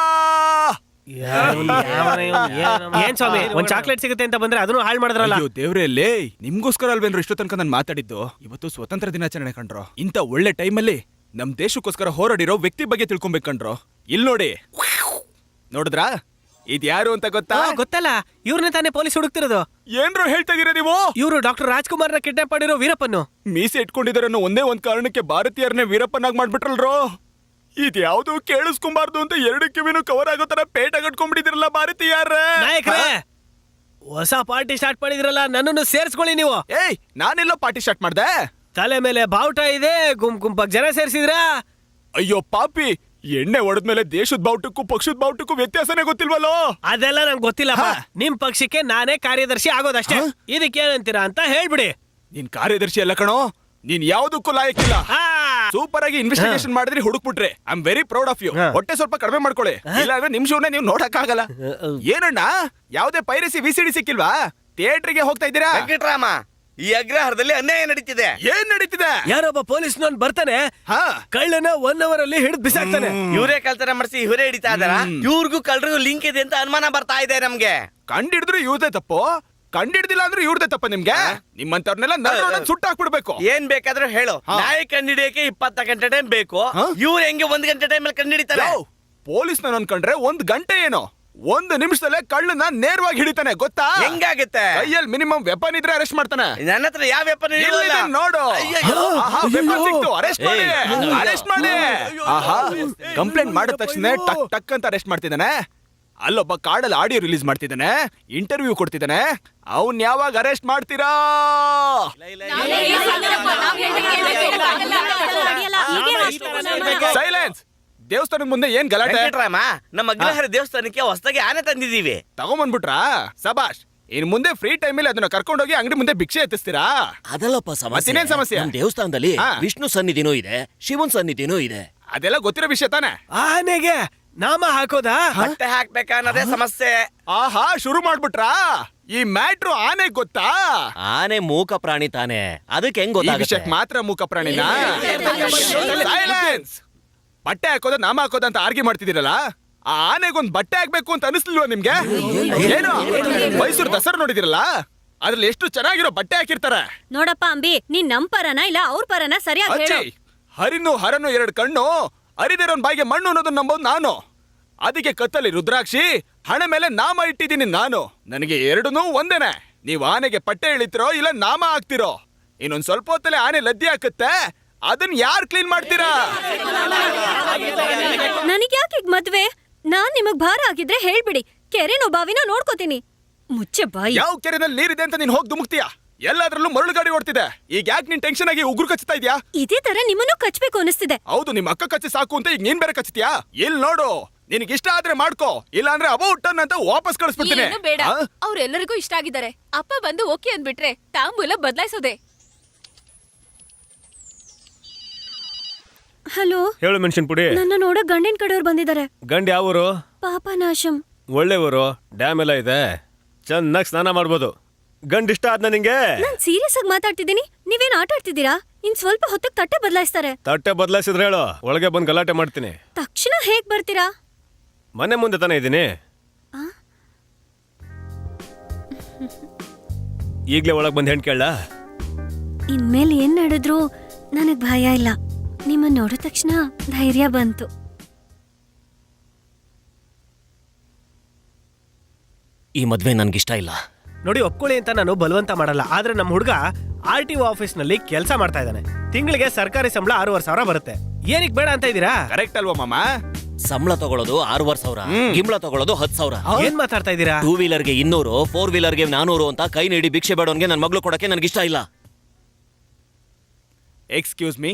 C: ಏನ್ ಸ್ವಾಮಿ ಒಂದ್ ಚಾಕ್ಲೇಟ್ ಸಿಗುತ್ತೆ ಅಂತ ಬಂದ್ರೆ ಅದನ್ನು ಹಾಳು ಮಾಡಿದ್ರಲ್ಲ.
D: ಅಯ್ಯೋ ದೇವ್ರೇ, ಲೇ ನಿಮ್ಗೋಸ್ಕರ ಅಲ್ವೇನ್ರು ಇಷ್ಟು ತನಕ ನಾನು ಮಾತಾಡಿದ್ದು. ಇವತ್ತು ಸ್ವತಂತ್ರ ದಿನಾಚರಣೆ ಕಣ್ರೋ, ಇಂಥ ಒಳ್ಳೆ ಟೈಮಲ್ಲಿ ನಮ್ ದೇಶಕ್ಕೋಸ್ಕರ ಹೋರಾಡಿರೋ ವ್ಯಕ್ತಿ ಬಗ್ಗೆ ತಿಳ್ಕೊಬೇಕು ಕಣ್ರೋ. ಇಲ್ ನೋಡಿ, ನೋಡಿದ್ರಾ ಇದ್ಯಾರು ಅಂತ ಗೊತ್ತಾ?
C: ಗೊತ್ತಲ್ಲ, ಇವ್ರನ್ನ ತಾನೇ ಪೊಲೀಸ್ ಹುಡುಕ್ತಿರೋದು.
D: ಏನ್ರೋ ಹೇಳ್ತಾ ಇದೀರ ನೀವು?
C: ಇವರು ಡಾಕ್ಟರ್ ರಾಜ್ಕುಮಾರ್ನ ಕಿಡ್ನಾಪ್ ಮಾಡಿರೋ ವೀರಪ್ಪನ್ನು.
D: ಮೀಸೆ ಇಟ್ಕೊಂಡಿದಾರೆ ಅನ್ನೋ ಒಂದೇ ಒಂದ್ ಕಾರಣಕ್ಕೆ ಭಾರತೀಯರನ್ನೇ ವೀರಪ್ಪನಾಗ್ ಮಾಡ್ಬಿಟ್ರಲ್ರೋ. ಇದ್ಯಾವ್ದು ಕೇಳಿಸ್ಕೊಂಬಾರ್ದು ಅಂತ ಎರಡು ಕಿವಿನೂ ಕವರ್ ಆಗೋ ತರ ಪೇಟ ಕಟ್ಕೊಂಡ್ಬಿಟ್ಟಿದಿರಲ್ಲ ಭಾರತೀಯರ.
C: ನಾಯಕರೇ, ಹೊಸ ಪಾರ್ಟಿ ಸ್ಟಾರ್ಟ್ ಮಾಡಿದ್ರಲ್ಲ, ನನ್ನನ್ನು ಸೇರ್ಸ್ಕೊಳ್ಳಿ ನೀವು.
D: ಏಯ್ ನಾನೆಲ್ಲೋ ಪಾರ್ಟಿ ಸ್ಟಾರ್ಟ್ ಮಾಡ್ದೆ?
C: ತಲೆ ಮೇಲೆ ಬಾವುಟ ಇದೆ, ಗುಂಪಾಗ್ ಜನ ಸೇರ್ಸಿದ್ರ.
D: ಅಯ್ಯೋ ಪಾಪಿ, ಎಣ್ಣೆ ಹೊಡೆದ್ಮೇಲೆ ದೇಶದ ಬಾವುಟಕ್ಕೂ ಪಕ್ಷದ ಬಾವುಟಕ್ಕೂ ವ್ಯತ್ಯಾಸನೇ ಗೊತ್ತಿಲ್ವಲ್ಲೋ?
C: ಅದೆಲ್ಲ ನಂಗೆ ಗೊತ್ತಿಲ್ಲಪ್ಪ. ನಿಮ್ ಪಕ್ಷಕ್ಕೆ ನಾನೇ ಕಾರ್ಯದರ್ಶಿ ಆಗೋದಷ್ಟೇ. ಇದಕ್ಕೇನಂತೀರಾ ಅಂತ ಹೇಳ್ಬಿಡಿ.
D: ನೀನ್ ಕಾರ್ಯದರ್ಶಿ ಅಲ್ಲ ಕಣೋ, ನೀನ್ ಯಾವ್ದಕ್ಕೂ ಲಾಯಕ್ಕಿಲ್ಲ. ಸೂಪರ್ ಆಗಿ ಇನ್ವೆಸ್ಟಿಗೇಷನ್ ಮಾಡಿದ್ರಿ, ಹುಡುಕ್ಬಿಟ್ರೆ I am very proud of you. ಹೊಟ್ಟೆ ಸ್ವಲ್ಪ ಕಡಿಮೆ ಮಾಡ್ಕೊಳ್ಳಿ, ಇಲ್ಲಾಂದ್ರೆ ನಿಮ್ ಶೋನೆ ನೀವು ನೋಡಕ್ ಆಗಲ್ಲ. ಏನಣ್ಣ, ಯಾವ್ದೇ ಪೈರಸಿ ವಿಸಿಡಿ ಸಿಕ್ಕಿಲ್ವಾ? ಥಿಯೇಟರ್ಗೆ ಹೋಗ್ತಾ ಇದ್ದೀರಾ?
H: ವೆಂಕಟರಾಮ, ಈ ಅಗ್ರಹಾರದಲ್ಲಿ ಅನ್ಯಾಯ ನಡೀತಿದೆ.
D: ಏನ್ ನಡೀತಿದೆ?
C: ಯಾರೊಬ್ಬ ಪೊಲೀಸ್ನವನ್ ಬರ್ತಾನೆ, ಕಳ್ಳನ 1 hour ಅಲ್ಲಿ ಹಿಡಿದು ಬಿಸಾಕ್ತಾನೆ.
H: ಇವರೇ ಕಳ್ತನ ಮಾಡಿಸಿ ಇವರೇ ಹಿಡಿತಾ ಇದಾರ. ಇವ್ರಿಗೂ ಕಳ್ಳರಿಗೂ ಲಿಂಕ್ ಇದೆ ಅಂತ ಅನುಮಾನ ಬರ್ತಾ ಇದೆ ನಮ್ಗೆ.
D: ಕಂಡಿಡಿದ್ರು ಇವ್ರದೇ ತಪ್ಪು, ಕಂಡಿಡ್ದಿಲ್ಲ ಅಂದ್ರೆ ಇವ್ರದೇ ತಪ್ಪ. ನಿಮ್ಗೆ ನಿಮ್ಮಂತವ್ರನ್ನೆಲ್ಲ ಸುಟ್ಟು ಹಾಕ್ಬಿಡ್ಬೇಕು.
H: ಏನ್ ಬೇಕಾದ್ರೂ ಹೇಳು, ನಾಯಿ ಕಂಡಿಡಿಯಕ್ಕೆ 20 ಗಂಟೆ ಟೈಮ್ ಬೇಕು. ಇವ್ರು ಹೆಂಗೆ 1 ಗಂಟೆ ಟೈಮ್ ಅಲ್ಲಿ ಕಂಡಿಡಿತಾರೆ?
D: ಪೊಲೀಸ್ನ ಅನ್ಕೊಂಡ್ರೆ 1 ಗಂಟೆ ಏನು, 1 ನಿಮಿಷದಲ್ಲೇ ಕಳ್ಳನ ನೇರವಾಗಿ ಹಿಡಿತಾನೆ, ಗೊತ್ತಾ?
H: ಹೆಂಗಾಗುತ್ತೆ?
D: ಕೈಯಲ್ಲಿ ಮಿನಿಮಮ್ ವೆಪನ್ ಇದ್ರೆ ಅರೆಸ್ಟ್ ಮಾಡ್ತಾನೆ.
H: ನನ್ನ ಹತ್ರ ಯಾವ ವೆಪನ್ ಇಲ್ಲ
D: ನೋಡು. ಅರೆಸ್ಟ್ ಮಾಡಿ. ಆಹಾ, ಕಂಪ್ಲೇಂಟ್ ಮಾಡಿದ ತಕ್ಷಣ ಟಕ್ ಟಕ್ ಅಂತ ಅರೆಸ್ಟ್ ಮಾಡ್ತಿದ್ದಾನೆ. ಅಲ್ಲೊಬ್ಬ ಕಾಡಲ್ಲಿ ಆಡಿಯೋ ರಿಲೀಸ್ ಮಾಡ್ತಿದ್ದಾನೆ, ಇಂಟರ್ವ್ಯೂ ಕೊಡ್ತಿದ್ದಾನೆ. ಅವ್ನ್ ಯಾವಾಗ ಅರೆಸ್ಟ್ ಮಾಡ್ತೀರಾ? ಸೈಲೆನ್ಸ್. ದೇವಸ್ಥಾನದ ಮುಂದೆ ಏನ್ ಗಲಾಟೆ?
H: ವೆಂಕಟರಾಮ, ನಮ್ಮ ಅಗ್ರಹಾರ ದೇವಸ್ಥಾನಕ್ಕೆ ಹೊಸದಾಗಿ ಆನೆ ತಂದಿದೀವಿ.
D: ತಗೊಂಬಂದ್ಬಿಟ್ರಾ? ಸಬಾಷ್. ಇನ್ ಮುಂದೆ ಫ್ರೀ ಟೈಮಲ್ಲಿ ಅದನ್ನ ಕರ್ಕೊಂಡೋಗಿ ಅಂಗಡಿ ಮುಂದೆ ಭಿಕ್ಷೆ ಎತ್ತಿಸ್ತೀರಾ?
A: ಅದಲ್ಲಪ್ಪ ಸಮಸ್ಯೆ.
D: ಮತ್ತಿನ್ನೇನ್ ಸಮಸ್ಯೆ?
A: ನಮ್ ದೇವಸ್ಥಾನದಲ್ಲಿ
D: ಹಾ.
A: ವಿಷ್ಣು ಸನ್ನಿಧಿನೂ ಇದೆ, ಶಿವನ್ ಸನ್ನಿಧಿನೂ ಇದೆ.
D: ಅದೆಲ್ಲ ಗೊತ್ತಿರೋ ವಿಷಯ ತಾನೆ.
C: ಆನೆಗೆ ನಾಮ ಹಾಕೋದಾ?
H: ಬಟ್ಟೆ ಹಾಕ್ಬೇಕಾ ಅನ್ನೋದೇ ಸಮಸ್ಯೆ.
D: ಆಹಾ, ಶುರು ಮಾಡ್ಬಿಟ್ರಾ? ಈ ಮ್ಯಾಟ್ರು ಆನೆ ಗೊತ್ತಾ?
A: ಆನೆ ಮೂಕ ಪ್ರಾಣಿ ತಾನೆ, ಅದಕ್ಕೆ ಹೆಂಗ್
D: ಈ
A: ಗೊತ್ತಾಗುತ್ತೆ?
D: ವಿಷಯಕ್ಕೆ ಮಾತ್ರ ಮೂಕ ಪ್ರಾಣಿನ. ಸೈಲೆನ್ಸ್. ಬಟ್ಟೆ ಹಾಕೋದ ನಾಮ ಹಾಕೋದ ಅಂತ ಆರ್ಗಿ ಮಾಡ್ತಿದ್ದೀರಲ್ಲ, ಆ ಆನೆಗೊಂದ್ ಬಟ್ಟೆ ಹಾಕ್ಬೇಕು ಅಂತ ಅನಿಸ್ಲಿಲ್ವಾ ನಿಮ್ಗೆ? ಏನು ಮೈಸೂರು ದಸರಾ ನೋಡಿದಿರಲ್ಲ, ಅದ್ರಲ್ಲಿ ಎಷ್ಟು ಚೆನ್ನಾಗಿರೋ ಬಟ್ಟೆ ಹಾಕಿರ್ತಾರೆ.
E: ನೋಡಪ್ಪ ಅಂಬಿ, ನೀನ್ ನಮ್ ಪರನ ಇಲ್ಲ ಅವ್ರ ಪರನ ಸರಿಯಾಗಿ ಹೇಳು.
D: ಅಚ್ಚಿ, ಹರಿನು ಹರನು 2 ಕಣ್ಣು, ಹರಿದಿರೋನ್ ಬಾಯಿಗೆ ಮಣ್ಣು ಅನ್ನೋದನ್ನ ನಂಬೋದು ನಾನು. ಅದಕ್ಕೆ ಕತ್ತಲ್ಲಿ ರುದ್ರಾಕ್ಷಿ, ಹಣೆ ಮೇಲೆ ನಾಮ ಇಟ್ಟಿದ್ದೀನಿ ನಾನು. ನನಗೆ 2 ಒಂದೇನೆ. ನೀವ್ ಆನೆಗೆ ಪಟ್ಟೆ ಎಳಿತಿರೋ ಇಲ್ಲ ನಾಮ ಹಾಕ್ತಿರೋ? ಇನ್ನೊಂದ್ ಸ್ವಲ್ಪ ಹೊತ್ತಲ್ಲಿ ಆನೆ ಲದ್ದಿ ಹಾಕುತ್ತೆ, ಅದನ್ನ ಯಾರು ಕ್ಲೀನ್ ಮಾಡ್ತೀರಾ?
E: ನನಗ್ ಯಾಕೆ ಈಗ ಮದ್ವೆ? ನಾನ್ ನಿಮಗ್ ಭಾರ ಆಗಿದ್ರೆ ಹೇಳ್ಬಿಡಿ, ಕೆರೆನೋ ಬಾವಿನೋ ನೋಡ್ಕೋತೀನಿ. ಮುಚ್ಚೆ ಬಾಯಿ.
D: ಯಾವ ಕೆರೆನಲ್ಲಿ ನೀರಿದೆ ಅಂತ ನೀನ್ ಹೋಗಿ ಧುಮುಕ್ತೀಯಾ? ಎಲ್ಲಾದ್ರಲ್ಲೂ ಮರಳು ಗಾಡಿ ಓಡ್ತಿದೆ. ಈಗ ಯಾಕೆ ನೀನ್ ಟೆನ್ಷನ್ ಆಗಿ ಉಗುರು ಕಚ್ಚುತ್ತಾ ಇದ್ಯಾ?
E: ಇದೇ ತರ ನಿಮ್ಮನ್ನು ಕಚ್ಬೇಕು ಅನಿಸ್ತಿದೆ.
D: ಹೌದು, ನಿಮ್ ಅಕ್ಕ ಕಚ್ಚಿ ಸಾಕು ಅಂತ ಈಗ ನೀನ್ ಬೇರೆ ಕಚ್ಚುತ್ತೀಯಾ? ಇಲ್ಲಿ ನೋಡು, ನಿನಗೆ ಇಷ್ಟ ಆದ್ರೆ ಮಾಡ್ಕೋ, ಇಲ್ಲ ಅಂದ್ರೆ ಅಬೌಟ್ ಟನ್ ಅಂತ ವಾಪಸ್ ಕಳಿಸ್ಬಿಡ್ತೀನಿ.
F: ಏನು ಬೇಡ, ಅವ್ರೆಲ್ಲರಿಗೂ ಇಷ್ಟ ಆಗಿದ್ದಾರೆ. ಅಪ್ಪ ಬಂದು ಓಕೆ ಅಂದ್ಬಿಟ್ರೆ ತಾಂಬೂಲ ಬದಲಾಯಿಸೋದೆ.
E: ಹಲೋ,
B: ಹೇಳು ಮೆಣಸಿನ ಪುಡಿ.
E: ನನ್ನ ನೋಡ ಗಂಡಿನ ಕಡೆಯವ್ರು ಬಂದಿದ್ದಾರೆ.
B: ಗಂಡ ಯಾವ ಊರು?
E: ಪಾಪನಾಶಂ.
B: ಒಳ್ಳೆ ಊರು, ಡ್ಯಾಮ್ ಎಲ್ಲ ಇದೆ, ಚೆನ್ನಾಗಿ ಸ್ನಾನ ಮಾಡ್ಬೋದು. ಗಂಡ ಇಷ್ಟ ಆದ್ನ ನಿಂಗೆ?
E: ನಾನ್ ಸೀರಿಯಸ್ ಆಗಿ ಮಾತಾಡ್ತಿದ್ದೀನಿ, ನೀವೇನ್ ಆಟ ಆಡ್ತಿದ್ದೀರಾ? ಇನ್ ಸ್ವಲ್ಪ ಹೊತ್ತಕ್ಕೆ ತಟ್ಟೆ ಬದಲಾಯಿಸ್ತಾರೆ.
B: ತಟ್ಟೆ ಬದಲಾಯಿಸಿದ್ರೆ ಹೇಳು, ಒಳಗೆ ಬಂದು ಗಲಾಟೆ ಮಾಡ್ತೀನಿ.
E: ತಕ್ಷಣ ಹೇಗ್ ಬರ್ತೀರಾ?
B: ಮನೆ ಮುಂದೆ ತಾನೇ ಇದ್ದೀನಿ, ಈಗ್ಲೇ ಒಳಗ್ ಬಂದು ಹೆಣ್ ಕೇಳ.
E: ಇನ್ಮೇಲೆ ಏನ್ ನಡೆದ್ರು ನನಗ್ ಭಯ ಇಲ್ಲ. ನಿಮ್ಮನ್ನ ನೋಡಿದ ತಕ್ಷಣ ಧೈರ್ಯ ಬಂತು.
A: ಈ ಮದ್ವೆ ನನ್ಗಿಷ್ಟ ಇಲ್ಲ.
C: ನೋಡಿ, ಒಪ್ಕೊಳ್ಳಿ ಅಂತ ನಾನು ಬಲವಂತ ಮಾಡಲ್ಲ. ಆದ್ರೆ ನಮ್ಮ ಹುಡುಗ RTO ಆಫೀಸ್ ನಲ್ಲಿ ಕೆಲಸ ಮಾಡ್ತಾ ಇದ್ದಾನೆ. ತಿಂಗಳಿಗೆ ಸರ್ಕಾರಿ ಸಂಬಳ 6,500 ಬರುತ್ತೆ. ಏನಕ್ಕೆ ಬೇಡ ಅಂತ ಇದ್ದೀರಾ?
D: ಕರೆಕ್ಟ್ ಅಲ್ವಾ ಮಾಮ?
A: ಸಂಬಳ ತಗೊಳ್ಳೋದು 6,500, ಗಿಂಬಳ ತಗೊಳ್ಳೋದು 10,000.
C: ಏನ್ ಮಾತಾಡ್ತಾ ಇದ್ದೀರಾ?
A: 2 ವೀಲರ್ಗೆ 200, 4 ವೀಲರ್ಗೆ 400 ಅಂತ ಕೈ ನೀಡಿ ಭಿಕ್ಷೆ ಬೇಡವನ್ಗೆ ನನ್ ಮಗಳು ಕೊಡಕ್ಕೆ ನನ್ಗಿಷ್ಟ ಇಲ್ಲ.
D: ಎಕ್ಸ್ಕ್ಯೂಸ್ ಮೀ,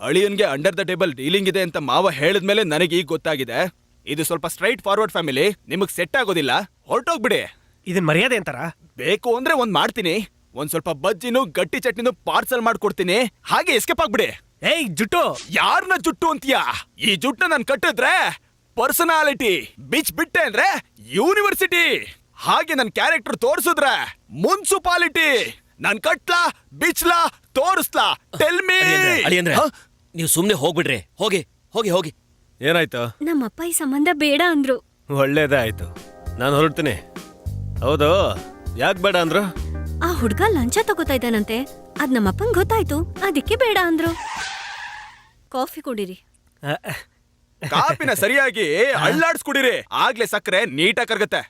D: ಅಳಿಯನ್ಗೆ ಅಂಡರ್ ದ ಟೇಬಲ್ ಡೀಲಿಂಗ್ ಇದೆ ಅಂತ ಮಾವ ಹೇಳಿದ್ಮೇಲೆ ನನಗೆ ಈಗ ಗೊತ್ತಾಗಿದೆ. ಇದು ಸ್ವಲ್ಪ ಸ್ಟ್ರೈಟ್ ಫಾರ್ವರ್ಡ್ ಫ್ಯಾಮಿಲಿ, ನಿಮಗ್ ಸೆಟ್ ಆಗೋದಿಲ್ಲ, ಹೊರಟೋಗ್ಬಿಡಿ.
C: ಇದನ್ ಮರ್ಯಾದೆ ಅಂತಾರ?
D: ಬೇಕು ಅಂದ್ರೆ ಒಂದ್ ಮಾಡ್ತೀನಿ, ಒಂದ್ ಸ್ವಲ್ಪ ಬಜ್ಜಿನೂ ಗಟ್ಟಿ ಚಟ್ನಿನೂ ಪಾರ್ಸಲ್ ಮಾಡ್ಕೊಡ್ತೀನಿ, ಹಾಗೆ ಎಸ್ಕೇಪ್ ಆಗ್ಬಿಡಿ.
C: ಏಯ್ ಜುಟ್ಟು,
D: ಯಾರನ್ನ ಜುಟ್ಟು ಅಂತೀಯ? ಈ ಜುಟ್ಟ ನಾನ್ ಕಟ್ಟಿದ್ರೆ ಪರ್ಸನಾಲಿಟಿ, ಬಿಚ್ ಬಿಟ್ಟೆ ಅಂದ್ರೆ ಯೂನಿವರ್ಸಿಟಿ, ಹಾಗೆ ನನ್ ಕ್ಯಾರೆಕ್ಟರ್ ತೋರ್ಸಿದ್ರೆ ಮುನ್ಸಿಪಾಲಿಟಿ. ನಾನ್ ಕಟ್ಲಾ ಬಿಚ್ಲಾ ತೋರಿಸ್ಲಾ? Tell me.
A: ಅಳಿಯಂದ್ರೆ ನೀವು ಸುಮ್ನೆ ಹೋಗ್ಬಿಡ್ರಿ. ಹೋಗಿ ಹೋಗಿ ಹೋಗಿ.
B: ಏನಾಯ್ತು?
E: ನಮ್ಮಪ್ಪ ಈ ಸಂಬಂಧ ಬೇಡ ಅಂದ್ರು.
B: ಒಳ್ಳೇದೇ ಆಯ್ತು, ನಾನು ಹೊರಡ್ತೀನಿ. ಹೌದು, ಯಾಕೆ ಬೇಡ ಅಂದ್ರು?
E: ಆ ಹುಡ್ಗ ಲಂಚ ತಗೋತಾ ಇದ್ದಾನಂತೆ, ಅದ್ ನಮ್ಮಪ್ಪಂಗ್ ಗೊತ್ತಾಯ್ತು, ಅದಕ್ಕೆ ಬೇಡ ಅಂದ್ರು. ಕಾಫಿ ಕುಡೀರಿ.
D: ಕಾಪಿನ ಸರಿಯಾಗಿ ಅಳ್ಳಾಡ್ಸ್ ಕುಡಿರಿ, ಆಗ್ಲೇ ಸಕ್ಕರೆ ನೀಟಾಗಿ ಕರಗತ್ತೆ.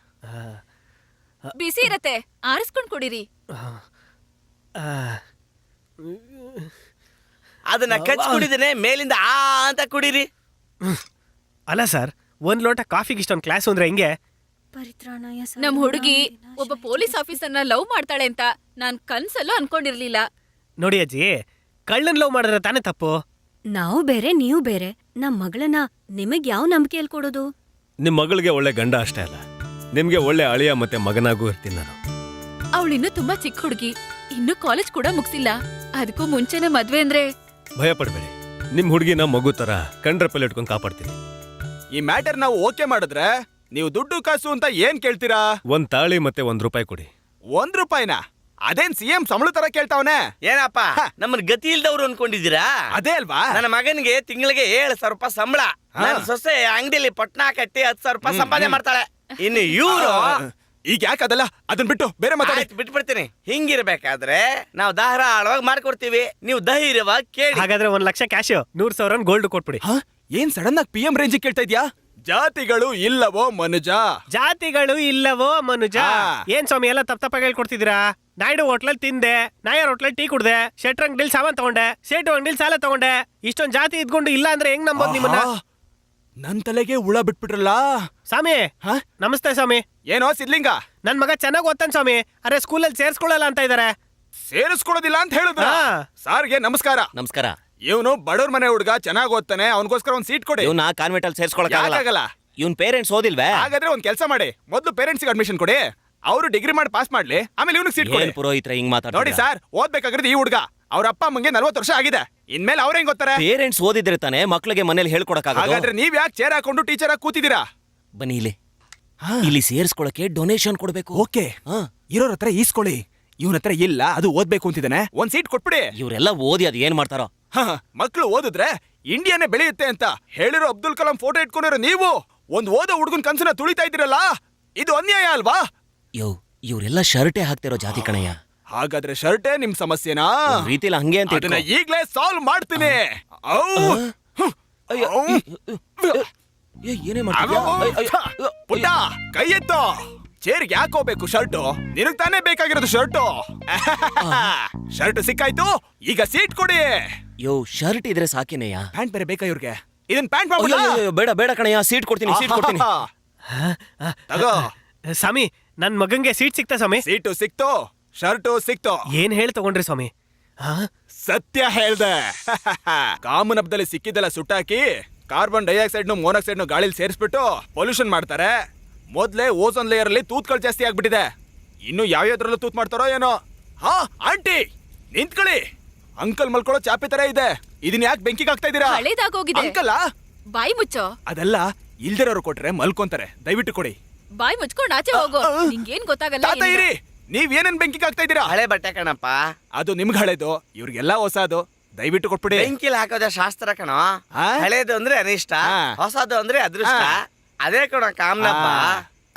F: ಬಿಸಿ ಇರತ್ತೆ, ಆರಿಸ್ಕೊಂಡ್ ಕುಡೀರಿ.
H: ಅದನ್ನ ಕಚ್ ಕುಡಿದೇನೆ ಮೇಲಿಂದ ಆ ಅಂತ ಕುಡೀರಿ.
C: ಅಲ್ಲ ಸರ್, ಒಂದ್ ಲೋಟ ಕಾಫಿಗೆ ಇಷ್ಟೊಂದು ಕ್ಲಾಸ್ ಅಂದ್ರೆ ಹೆಂಗೆ?
E: ಪರಿತ್ರಾಣಾಯ
F: ನಮ್ ಹುಡುಗಿ ಒಬ್ಬ ಪೊಲೀಸ್ ಆಫೀಸರ್ನ ಲವ್ ಮಾಡ್ತಾಳೆ ಅಂತ ನಾನ್ ಕನ್ಸಲ್ಲೂ ಅನ್ಕೊಂಡಿರ್ಲಿಲ್ಲ.
C: ನೋಡಿ ಅಜ್ಜಿ, ಕಳ್ಳನ್ ಲವ್ ಮಾಡಿದ್ರೆ ತಾನೇ ತಪ್ಪು.
E: ನಾವು ಬೇರೆ ನೀವು ಬೇರೆ. ನಮ್ ಮಗಳನ್ನ ನಿಮಗ್ ಯಾವ ನಂಬಿಕೆಯಲ್ಲಿ ಕೊಡೋದು?
B: ನಿಮ್ ಮಗಳಿಗೆ ಒಳ್ಳೆ ಗಂಡ ಅಷ್ಟೇ ಅಲ್ಲ, ನಿಮ್ಗೆ ಒಳ್ಳೆ ಅಳಿಯ ಮತ್ತೆ ಮಗನಾಗೂ ಇರ್ತೀನಿ ನಾನು.
F: ಅವಳಿನ್ನೂ ತುಂಬಾ ಚಿಕ್ಕ ಹುಡುಗಿ, ಇನ್ನು ಕಾಲೇಜ್ ಕೂಡ ಮುಗ್ಸಿಲ್ಲ. ಅದಕ್ಕೂ ಮುಂಚೆನೆ ಮದ್ವೆ ಅಂದ್ರೆ
B: ಭಯ ಪಡ್ಬೇಡಿ, ನಿಮ್ ಹುಡುಗಿನ ಮಗು ತರ ಕಂಡ್ರಪ್ಪಲ್ಲಿ ಇಟ್ಕೊಂಡು ಕಾಪಾಡ್ತೀನಿ.
D: ಈ ಮ್ಯಾಟರ್ ನಾವು ಓಕೆ ಮಾಡಿದ್ರೆ ನೀವು ದುಡ್ಡು ಕಾಸು ಅಂತ ಏನ್ ಕೇಳ್ತೀರಾ?
B: ಒಂದ್ ತಾಳಿ ಮತ್ತೆ ₹1 ಕೊಡಿ.
D: ₹1? ಅದೇನ್ CM ಸಂಬಳ ತರ ಕೇಳ್ತಾವನೆ?
H: ಏನಪ್ಪ ನಮ್ಮನ್ ಗತಿ ಇಲ್ದವ್ರು ಅನ್ಕೊಂಡಿದ್ದೀರಾ?
D: ಅದೇ ಅಲ್ವಾ?
H: ನನ್ನ ಮಗನಿಗೆ ತಿಂಗಳಿಗೆ 7,000 ರೂಪಾಯಿ ಸಂಬಳ. ನನ್ನ ಸೊಸೆ ಅಂಗಡಿಯಲ್ಲಿ ಪಟ್ನಾ ಕಟ್ಟಿ 10,000 ರೂಪಾಯಿ ಸಂಪಾದನೆ ಮಾಡ್ತಾಳೆ. ಇನ್ನು ಇವ್ರು
D: ಈಗ ಯಾಕೆ ಅದಲ್ಲ, ಅದನ್ ಬಿಟ್ಟು ಬೇರೆ ಮಾತಾಡಿ.
H: ಬಿಟ್ಬಿಡ್ತೀನಿ. ಹಿಂಗಿರ್ಬೇಕಾದ್ರೆ ನಾವು ಧಾರಾಳವಾಗಿ ಮಾಡ್ಕೊಡ್ತೀವಿ, ನೀವು ಧೈರ್ಯವಾಗಿ ಕೇಳಿ.
C: ಹಾಗಾದ್ರೆ 1 ಲಕ್ಷ ಕ್ಯಾಶ್, 100,000 ಗೋಲ್ಡ್ ಕೊಟ್ಬಿಡಿ.
D: ಏನ್ ಸಡನ್ ಆಗಿ PM ರೇಂಜ್ ಕೇಳ್ತಾ ಇದ್ಯಾ? ಜಾತಿಗಳು ಇಲ್ಲವೋ ಮನುಜ?
C: ಜಾತಿಗಳು ಇಲ್ಲವೋ ಮನುಜ? ಏನ್ ಸ್ವಾಮಿ ಎಲ್ಲ ತಪ್ಪಾಗಿ ಹೇಳ್ಕೊಡ್ತಿದ್ದೀರಾ? ನಾಯ್ಡು ಹೋಟ್ಲಲ್ಲಿ ತಿಂದೆ, ನಾಯರ್ ಹೋಟ್ಲಲ್ಲಿ ಟೀ ಕುಡ್ದೆ, ಶೆಟ್ರ್ ಅಂಗಡಿಲಿ ಸಾಮಾನ್ ತಗೊಂಡೆ, ಸೇಟು ಅಂಗಡಿಲಿ ಸಾಲ ತಗೊಂಡೆ. ಇಷ್ಟೊಂದ್ ಜಾತಿ ಇದ್ಕೊಂಡು ಇಲ್ಲ ಅಂದ್ರೆ ಹೆಂಗ್ ನಂಬೋದು ನಿಮ್ಮನ್ನ?
D: ನನ್ ತಲೆಗೆ ಹುಳ ಬಿಟ್ಬಿಟ್ರಲ್ಲ
C: ಸ್ವಾಮಿ. ನಮಸ್ತೆ ಸ್ವಾಮಿ.
D: ಏನೋ ಸಿದ್ಲಿಂಗ?
C: ನನ್ ಮಗ ಚೆನ್ನಾಗ್ ಓದ್ತಾನೆ ಸ್ವಾಮಿ, ಅರೆ ಸ್ಕೂಲಲ್ಲಿ ಸೇರ್ಸ್ಕೊಳ್ಳಲ್ಲ ಅಂತ ಇದಾರೆ.
D: ಸೇರಿಸ್ಕೊಡೋದಿಲ್ಲ ಅಂತ ಹೇಳಿದ್ರ? ಸಾರ್ಗೆ ನಮಸ್ಕಾರ.
A: ನಮಸ್ಕಾರ.
D: ಇವನು ಬಡವ್ರ ಮನೆ ಹುಡುಗ, ಚೆನ್ನಾಗ್ ಓದ್ತಾನೆ, ಅವನಿಗೋಸ್ಕರ ಒಂದ್ ಸೀಟ್ ಕೊಡಿ.
A: ಇವ್ನ ಕಾನ್ವೆಂಟ್ ಅಲ್ಲಿ ಸೇರ್ಸ್ಕೊಳಕ್ಕಾಗಲ್ಲ.
D: ಯಾಕಾಗಲ್ಲ?
A: ಇವ್ನ ಪೇರೆಂಟ್ಸ್ ಓದಿಲ್ವೇ?
D: ಹಾಗಾದ್ರೆ ಒಂದ್ ಕೆಲಸ ಮಾಡಿ, ಮೊದ್ಲು ಪೇರೆಂಟ್ಸ್ ಅಡ್ಮಿಷನ್ ಕೊಡಿ, ಅವರು ಡಿಗ್ರಿ ಮಾಡಿ ಪಾಸ್ ಮಾಡ್ಲಿ, ಆಮೇಲೆ ಇವ್ನಿಗೆ ಸೀಟ್ ಕೊಡಿ.
A: ಏನ್ ಪುರೋಹಿತ್ರ ಹಿಂಗ್
D: ನೋಡಿ
A: ಮಾತಾಡ್ತೀರಾ?
D: ಸರ್, ಓದ್ಬೇಕಾಗಿರೋದು ಈ ಹುಡುಗ. ಅವ್ರ ಅಪ್ಪ ಅಮ್ಮಂಗೆ 40 ವರ್ಷ ಆಗಿದೆ, ಇನ್ಮೇಲೆ ಅವ್ರ ಹೆಂಗ್ ಓದ್ತಾರೆ?
A: ಪೇರೆಂಟ್ಸ್ ಓದಿದ್ರೆ ತಾನೆ ಮಕ್ಳಿಗೆ ಮನೇಲಿ ಹೇಳ್ಕೊಡಕ್ಕಾಗಲ್ಲ.
D: ಹಾಗಾದ್ರೆ ನೀವ್ ಯಾಕೆ ಚೇರ್ ಹಾಕೊಂಡು ಟೀಚರ್ ಆಗಿ ಕೂತಿದ್ದೀರಾ?
A: ಬನ್ನಿ ಇಲ್ಲಿ ಸೇರ್ಸ್ಕೊಳಕ್ಕೆ ಡೊನೇಷನ್ ಕೊಡ್ಬೇಕು.
D: ಓಕೆ, ಇರೋರ ಹತ್ರ ಈಸ್ಕೊಳ್ಳಿ. ಇವನ ಹತ್ರ ಇಲ್ಲ, ಅದು ಓದ್ಬೇಕು ಅಂತಿದ್ದಾನೆ, ಒಂದ್ ಸೀಟ್ ಕೊಟ್ಬಿಡಿ.
A: ಇವರೆಲ್ಲ ಓದಿ ಅದ್ ಏನ್ ಮಾಡ್ತಾರೋ?
D: ಮಕ್ಳು ಓದಿದ್ರೆ ಇಂಡಿಯಾನೇ ಬೆಳೆಯುತ್ತೆ ಅಂತ ಹೇಳಿರೋ ಅಬ್ದುಲ್ ಕಲಾಂ ಫೋಟೋ ಇಟ್ಕೊಂಡಿರೋ ನೀವು ಒಂದ್ ಓದೋ ಹುಡುಗನ್ ಕನ್ಸನ್ನ ತುಳಿತಾ ಇದ್ದೀರಲ್ಲ, ಇದು ಅನ್ಯಾಯ ಅಲ್ವಾ?
A: ಇವರೆಲ್ಲ ಶರ್ಟೇ ಹಾಕ್ತಿರೋ ಜಾತಿ ಕಣಯ್ಯ.
D: ಹಾಗಾದ್ರೆ ಶರ್ಟೇ ನಿಮ್ ಸಮಸ್ಯೆನಾ?
A: ರೀತಿಲಿ ಹಂಗೆ ಅಂತ
D: ಅದನ್ನ ಈಗ್ಲೇ ಸಾಲ್ವ್ ಮಾಡ್ತೀನಿ.
A: ಏನೇ
D: ಪುಟ್ಟ, ಕೈ ಎತ್ತು. ಚೇರ್ಗೆ ಯಾಕೆ ಹೋಗ್ಬೇಕು ಶರ್ಟು? ನಿನಗ್ ತಾನೇ ಬೇಕಾಗಿರೋದು ಶರ್ಟು. ಶರ್ಟ್ ಸಿಕ್ಕಾಯ್ತು, ಈಗ ಸೀಟ್ ಕೊಡಿ.
A: ಶರ್ಟ್ ಇದ್ರೆ ಸಾಕಿನೆಯ.
D: ಪ್ಯಾಂಟ್ ಬೇರೆ ಬೇಕಾ ಇವ್ರಿಗೆ? ಇದನ್ ಪ್ಯಾಂಟ್
A: ಬೇಡ ಬೇಡ ಕಣಯ್ಯ, ಸೀಟ್ ಕೊಡ್ತೀನಿ.
D: ತಗೋ
C: ಸ್ವಾಮಿ, ನನ್ ಮಗಂಗೆ ಸೀಟ್ ಸಿಕ್ತಾ ಸ್ವಾಮಿ?
D: ಸೀಟು ಸಿಕ್ತು, ಶರ್ಟು ಸಿಕ್ತು.
C: ಏನ್ ಹೇಳಿ ತಗೊಂಡ್ರಿ ಸ್ವಾಮಿ?
D: ಸತ್ಯ ಹೇಳ್ದೆ. ಕಾಮನ್ ಹಬ್ಬದಲ್ಲಿ ಸಿಕ್ಕಿದ್ದೆಲ್ಲ ಸುಟ್ಟಾಕಿ ಕಾರ್ಬನ್ ಡೈಆಕ್ಸೈಡ್ ಮೋನಾಕ್ಸೈಡ್ ಗಾಳಿಲಿ ಸೇರಿಸ್ಬಿಟ್ಟು ಪೊಲ್ಯೂಷನ್ ಮಾಡ್ತಾರೆ. ಮೊದ್ಲೇ ಓಝೋನ್ ಲೇಯರ್ ಅಲ್ಲಿ ತೂತ್ಗಳು ಜಾಸ್ತಿ ಆಗ್ಬಿಟ್ಟಿದೆ, ಇನ್ನು ಯಾವ್ಯಾವ್ದ್ರಲ್ಲೂ ತೂತ್ ಮಾಡ್ತಾರೋ ಏನೋ. ಆಂಟಿ ನಿಂತ್ಕೊಳ್ಳಿ, ಅಂಕಲ್ ಮಲ್ಕೊಳ್ಳೋ ಚಾಪೆ ತರ ಇದೆ, ಇದನ್ನ ಯಾಕೆ ಬೆಂಕಿಗೆ ಹಾಕ್ತಾ ಇದೀರಾ?
F: ಹಳೇದಾಗೋಗಿದೆ.
D: ಅಂಕಲ್
F: ಬಾಯಿ ಮುಚ್ಚೋ.
D: ಅದೆಲ್ಲ ಇಲ್ದಿರೋರು ಕೊಟ್ರೆ ಮಲ್ಕೊಂತಾರೆ, ದಯವಿಟ್ಟು ಕೊಡಿ.
F: ಬಾಯಿ ಮುಚ್ಕೊಂಡು ಆಚೆ ಹೋಗೋ, ನಿಂಗೇನ್ ಗೊತ್ತಾಗಲ್ಲ.
D: ತಾತ ಇರಿ, ನೀವ್ ಏನೇನ್ ಬೆಂಕಿಗೆ ಹಾಕ್ತಾ ಇದೀರಾ?
H: ಹಳೆ ಬಟ್ಟೆ ಕಣಪ್ಪ.
D: ಅದು ನಿಮ್ಗೆ ಹಳೇದು, ಇವ್ರಿಗೆಲ್ಲ ಹೊಸದು, ದಯವಿಟ್ಟು ಕೊಟ್ಬಿಡಿ.
H: ಬೆಂಕಿಲ್ ಹಾಕೋದ ಶಾಸ್ತ್ರ ಕಣೋ. ಹಳೇದು ಅಂದ್ರೆ ಅನಿಷ್ಟ, ಹೊಸದು ಅಂದ್ರೆ ಅದೃಷ್ಟ. ಅದೇ ಕಣ ಕಾಮನಪ್ಪ.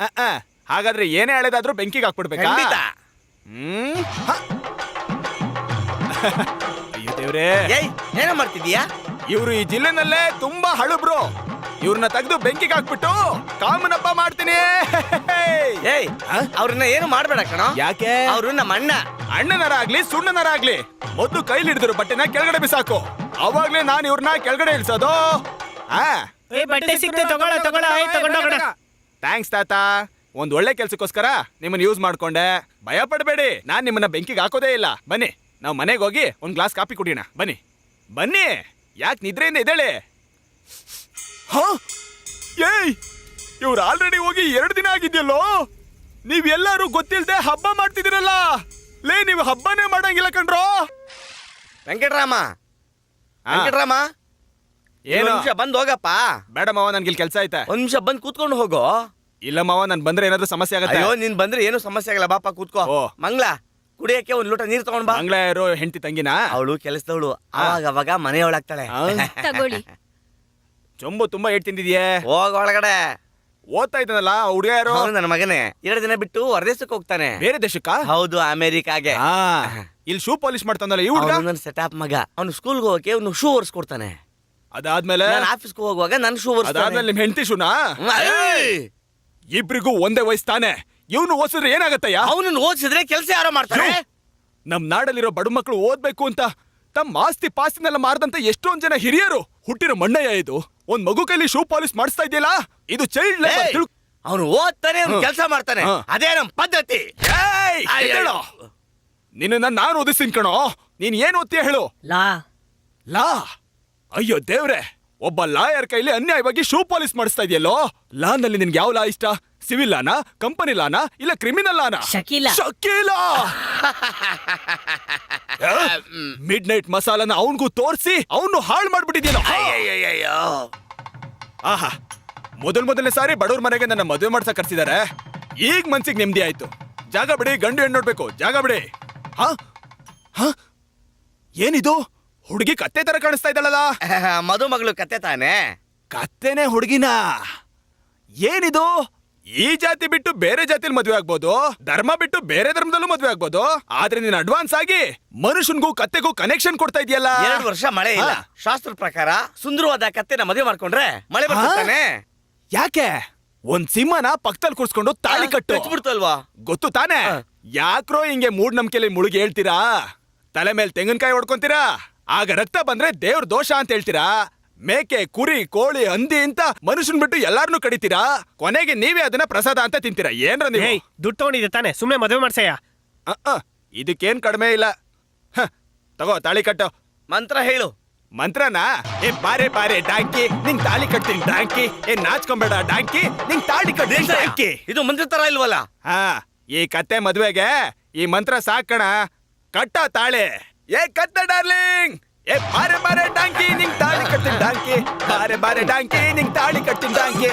D: ಹಾಗಾದ್ರೆ ಏನೇ ಹಳೇದಾದ್ರೂ ಬೆಂಕಿಗೆ ಹಾಕ್ಬಿಡ್ಬೇಕಾ? ಅಯ್ಯೋ ದೇವ್ರೇ,
H: ಏನೋ ಮಾಡ್ತಿದೀಯಾ?
D: ಇವ್ರು ಈ ಜಿಲ್ಲೆನಲ್ಲೇ ತುಂಬಾ ಹಳುಬ್ರು, ಇವ್ರನ್ನ ತೆಗೆದು ಬೆಂಕಿಗೆ ಹಾಕ್ಬಿಟ್ಟು ಕಾಮನ್ ಹಬ್ಬ ಮಾಡ್ತೀನಿ.
H: ಅವ್ರನ್ನ ಏನು ಮಾಡ್ಬೇಡ ಕಣೋ.
D: ಯಾಕೆ?
H: ಅವ್ರು ನಮ್ಮ
D: ಅಣ್ಣನರ ಆಗ್ಲಿ ಸುಣ್ಣನರ ಆಗ್ಲಿ ಮೊದ್ಲು ಕೈಲಿ ಹಿಡಿದ್ರು ಬಟ್ಟೆನ ಕೆಳಗಡೆ ಬಿಸಾಕು, ಅವಾಗ್ಲೇ ನಾನು ಇವ್ರನ್ನ ಕೆಳಗಡೆ ಇಳಿಸೋದು.
C: ಬಟ್ಟೆ ಸಿಕ್ತೆ, ತಗೊಳ್ಳೋ.
D: ಥ್ಯಾಂಕ್ಸ್ ತಾತ, ಒಂದ್ ಒಳ್ಳೆ ಕೆಲ್ಸಕ್ಕೋಸ್ಕರ ನಿಮ್ಮನ್ನ ಯೂಸ್ ಮಾಡ್ಕೊಂಡೆ. ಭಯ ಪಡಬೇಡಿ, ನಾನ್ ನಿಮ್ಮನ್ನ ಬೆಂಕಿಗೆ ಹಾಕೋದೇ ಇಲ್ಲ. ಬನ್ನಿ, ನಾವು ಮನೆಗೆ ಹೋಗಿ ಒಂದ್ ಗ್ಲಾಸ್ ಕಾಫಿ ಕುಡಿಯೋಣ. ಬನ್ನಿ ಬನ್ನಿ, ಯಾಕೆ ನಿದ್ರೆಯಿಂದ ಇದ್ದೇಳಿ? ಏಯ್, ಇವ್ರು ಆಲ್ರೆಡಿ ಹೋಗಿ 2 ದಿನ ಆಗಿದ್ಯಲ್ಲೋ, ನೀವೆಲ್ಲರೂ ಗೊತ್ತಿಲ್ದೆ ಹಬ್ಬ ಮಾಡ್ತಿದ್ದೀರಲ್ಲ. ಲೇ ನೀವು ಹಬ್ಬನೇ ಮಾಡಂಗಿಲ್ಲ ಕಣ್ರೋ.
H: ವೆಂಕಟರಾಮ
D: ಏನು?
H: ನಿಮಿಷ ಬಂದ್ ಹೋಗಪ್ಪ.
D: ಬೇಡ ಮಾವ, ನನ್ಗೆ ಇಲ್ಲಿ ಕೆಲ್ಸ ಐತೆ.
H: ಒಂದ್ ನಿಮಿಷ ಬಂದ್ ಕೂತ್ಕೊಂಡು ಹೋಗೋ.
D: ಇಲ್ಲ ಮಾವ, ನಾನ್ ಬಂದ್ರೆ ಏನಾದ್ರೂ ಸಮಸ್ಯೆ ಆಗತ್ತೆ.
H: ಅಯ್ಯೋ ನೀನ್ ಬಂದ್ರೆ ಏನು ಸಮಸ್ಯೆ ಆಗಲ್ಲ, ಬಾಪ ಕೂತ್ಕೋ.
D: ಓ.
H: ಮಂಗ್ಲ ಕುಡಿಯಕ್ಕೆ ಒಂದ್ ಲೋಟ ನೀರ್ ತಗೊಂಡ್ ಬಾ.
D: ಮಂಗ್ಲ ಯಾರು ಹೆಂಡತಿ ತಂಗಿನ?
H: ಅವಳು ಕೆಲಸದವಳು, ಅವಾಗ ಅವಾಗ ಮನೆಯೊಳಾಗ್ತಾಳೆ.
F: ತಗೊಳ್ಳಿ.
D: ಚೊಂಬು ತುಂಬಾ ಏಟ್ ತಿಂದಿದ್ಯೆ.
H: ಹೋಗ ಒಳಗಡೆ.
D: ಓದ್ತಾ ಇದ್ದಾನಲ್ಲ ಹುಡುಗ ಯಾರು?
H: ಅವನು ನನ್ನ ಮಗನೇ 2 ದಿನ ಬಿಟ್ಟು ಹೊರದೇಶಕ್ಕೆ ಹೋಗ್ತಾನೆ.
D: ಬೇರೆ ದೇಶಕ್ಕ?
H: ಹೌದು, ಅಮೆರಿಕಾಗೆ.
D: ಇಲ್ಲಿ ಶೂ ಪಾಲಿಶ್ ಮಾಡ್ತಾನಲ್ಲ ಈ ಹುಡುಗ?
H: ನನ್ನ ಸೆಟಪ್ ಮಗ. ಅವ್ನು ಸ್ಕೂಲ್ಗೆ ಹೋಗಕ್ಕೆ ಅವ್ನು ಶೂ ಒರ್ಸ್ಕೊಡ್ತಾನೆ.
D: ಅದಾದ್ಮೇಲೆ
H: ನಾನು ಆಫೀಸ್ಗೆ ಹೋಗುವಾಗ ನನ್ನ ಶೂ
D: ಅದಾದ್ಮೇಲೆ
H: ಒರ್ಸ್ತಾನೆ.
D: ನಿಮ್ ಹೆಂಡತಿ ಶೂನಾ? ಇಬ್ರಿಗೂ ಒಂದೇ ವಯಸ್ಸು ತಾನೆ. ಇವನು ಓದಿಸಿದ್ರೆ ಏನಾಗತ್ತಯ್ಯ?
H: ಅವನನ್ನು ಓದಿಸಿದ್ರೆ ಕೆಲಸ ಯಾರೋ ಮಾಡ್ತಾರೆ.
D: ನಮ್ ನಾಡಲ್ಲಿರೋ ಬಡ ಮಕ್ಕಳು ಓದ್ಬೇಕು ಅಂತ ತಮ್ಮ ಆಸ್ತಿ ಪಾಸ್ತಿನೆಲ್ಲ ಮಾರದಂತ ಎಷ್ಟೊಂದ್ ಜನ ಹಿರಿಯರು ಹುಟ್ಟಿರೋ ಮಣ್ಣಯ್ಯ ಇದು. ಒಂದ್ ಮಗು ಕೈಲಿ ಶೂ ಪಾಲಿಶ್ ಮಾಡಿಸ್ತಾ ಇದೆಯಲ್ಲ, ಇದು ಚೈಲ್ಡ್ ಲೇಬರ್.
H: ಅವನು ಓದ್ತಾನೆ, ಅವ್ನು ಕೆಲಸ ಮಾಡ್ತಾನೆ.
D: ಹಾ.
H: ಅದೇ ನಮ್ ಪದ್ಧತಿ.
D: ನಿನ್ನ ನಾನು ಓದಿಸ್ತೀನಿ ಕಣೋ. ನೀನ್ ಏನ್ ಓದ್ತೀಯ ಹೇಳು? ಲಾ. ಅಯ್ಯೋ ದೇವ್ರೆ, ಒಬ್ಬ ಲಾಯರ್ ಕೈಲಿ ಅನ್ಯಾಯವಾಗಿ ಶೂ ಪಾಲಿಶ್ ಮಾಡಿಸ್ತಾ ಇದೆಯಲ್ಲೋ. ಲಾ ನಲ್ಲಿ ನಿನ್ಗೆ ಯಾವ ಲಾ ಇಷ್ಟ? ಸಿವಿಲ್ ಲಾನಾ, ಕಂಪನಿ ಲಾನಾ, ಇಲ್ಲ ಕ್ರಿಮಿನಲ್ ಲಾನಾ? ಶಕೀಲಾ. ಮಿಡ್ ನೈಟ್ ಮಸಾಲಾನ ಅವನ್ಗೂ ತೋರಿಸಿ ಅವನು ಹಾಳು ಮಾಡ್ಬಿಟ್ಟಿದ್ಯೇನೋ.
H: ಅಯ್ಯಯ್ಯಯ್ಯೋ.
D: ಆಹಾ, ಮೊದಲನೇ ಸಾರಿ ಬಡವ್ರ ಮನೆಗೆ ನನ್ನ ಮದುವೆ ಮಾಡ್ಸಕ್ ಕರ್ಸಿದಾರೆ. ಈಗ ಮನ್ಸಿಗೆ ನೆಮ್ಮದಿ ಆಯ್ತು. ಜಾಗ ಬಿಡಿ, ಗಂಡು ಹೆಣ್ಣು ನೋಡ್ಬೇಕು. ಜಾಗ ಬಿಡಿ. ಹಾ ಹಾ, ಏನಿದು? ಹುಡುಗಿ ಕತ್ತೆ ತರ ಕಾಣಿಸ್ತಾ ಇದ್ದಾಳಲ್ಲ.
H: ಮದುಮಗಳು ಕತೆ ತಾನೆ.
D: ಕತ್ತೆನೆ ಹುಡುಗಿನ? ಏನಿದು? ಈ ಜಾತಿ ಬಿಟ್ಟು ಬೇರೆ ಜಾತಿಲಿ ಮದ್ವೆ ಆಗ್ಬೋದು, ಧರ್ಮ ಬಿಟ್ಟು ಬೇರೆ ಧರ್ಮದಲ್ಲೂ ಮದ್ವೆ ಆಗ್ಬೋದು. ಆದ್ರೆ ನೀನ್ ಅಡ್ವಾನ್ಸ್ ಆಗಿ ಮನುಷ್ಯನ್ಗೂ ಕತ್ತೆಗೂ ಕನೆಕ್ಷನ್ ಕೊಡ್ತಾ ಇದೆಯಲ್ಲ.
H: 2 ವರ್ಷ ಮಳೆ ಇಲ್ಲ. ಶಾಸ್ತ್ರ ಪ್ರಕಾರ ಸುಂದರವಾದ ಕತ್ತೆನ ಮದುವೆ ಮಾಡ್ಕೊಂಡ್ರೆ ಮಳೆ ಬರ್ತಾನೆ.
D: ಯಾಕೆ? ಒಂದ್ ಸಿಂಹನ ಪಕ್ಕದಲ್ಲಿ ಕೂರ್ಸ್ಕೊಂಡು ತಾಳಿ ಕಟ್ಟು
H: ಬಿಡ್ತಲ್ವಾ?
D: ಗೊತ್ತು ತಾನೆ? ಯಾಕ್ರೋ ಹಿಂಗೆ ಮೂಢನಂಬಿಕೆಲಿ ಮುಳುಗಿ ಹೇಳ್ತೀರಾ? ತಲೆ ಮೇಲೆ ತೆಂಗಿನಕಾಯಿ ಹೊಡ್ಕೊಂತೀರಾ, ಆಗ ರಕ್ತ ಬಂದ್ರೆ ದೇವ್ರ ದೋಷ ಅಂತ ಹೇಳ್ತೀರಾ. ಮೇಕೆ, ಕುರಿ, ಕೋಳಿ, ಹಂದಿ ಅಂತ ಮನುಷ್ಯನ್ ಬಿಟ್ಟು ಎಲ್ಲಾರ್ನು ಕಡಿತೀರಾ. ಕೊನೆಗೆ ನೀವೇ ಅದನ್ನ ಪ್ರಸಾದ ಅಂತ ತಿಂತೀರಾ. ಏನ್ರ ನೀವು?
C: ದುಡ್ಡು ತಗೊಂಡಿದ್ದೆ ತಾನೆ, ಸುಮ್ನೆ ಮದುವೆ ಮಾಡ್ಸಯ್ಯ.
D: ಇದಕ್ಕೇನ್ ಕಡಿಮೆ ಇಲ್ಲ. ತಗೋ ತಾಳಿ ಕಟ್ಟು.
H: ಮಂತ್ರ ಹೇಳು.
D: ಮಂತ್ರನಾ? ಏ ಬಾರೆ ಬಾರೆ ಡಾಂಕಿ, ನಿಂಗ್ ತಾಳಿ ಕಟ್ತೀನಿ ಡಾಂಕಿ. ಏ ನಾಚ್ಕೊಂಬೇಡ ಡಾಂಕಿ, ನಿಂಗ್ ತಾಳಿ ಕಟ್ತೀನಿ ಡಾಂಕಿ.
H: ಇದು ಮಂತ್ರ ತರ ಇಲ್ವಲ್ಲ?
D: ಈ ಕತ್ತೆ ಮದ್ವೆಗೆ ಈ ಮಂತ್ರ ಸಾಕಣ. ಕಟ್ಟ ತಾಳೆ. ಏ ಕತ್ತೆ ಡಾರ್ಲಿಂಗ್, ಏ ಬಾರೆ ಬಾರೆ ಡಾಂಕಿ, ನಿಂಗ್ ತಾಳಿ ಕಟ್ತೀನಿ ಡಾಂಕಿ. ಬಾರೆ ಬಾರೆ ಡಾಂಕಿ, ನಿಂಗ್ ತಾಳಿ ಕಟ್ತೀನಿ ಡಾಂಕಿ.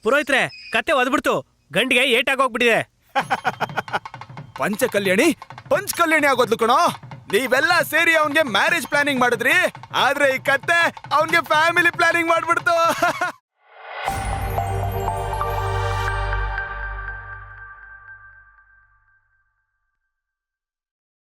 C: ಪುರೋಹಿತ್ರೆ, ಕತ್ತೆ ಒದ್ಬಿಡ್ತು. ಗಂಡಿಗೆ ಏಟಾಗೋಗ್ಬಿಟ್ಟಿದೆ.
D: ಪಂಚಕಲ್ಯಾಣಿ ಆಗೋದ್ಲು ಕಣೋ. ನೀವೆಲ್ಲ ಸೇರಿ ಅವನ್ಗೆ ಮ್ಯಾರೇಜ್ ಪ್ಲಾನಿಂಗ್ ಮಾಡಿದ್ರಿ, ಆದ್ರೆ ಈ ಕತ್ತೆ ಅವನ್ಗೆ ಫ್ಯಾಮಿಲಿ ಪ್ಲಾನಿಂಗ್ ಮಾಡ್ಬಿಡ್ತು.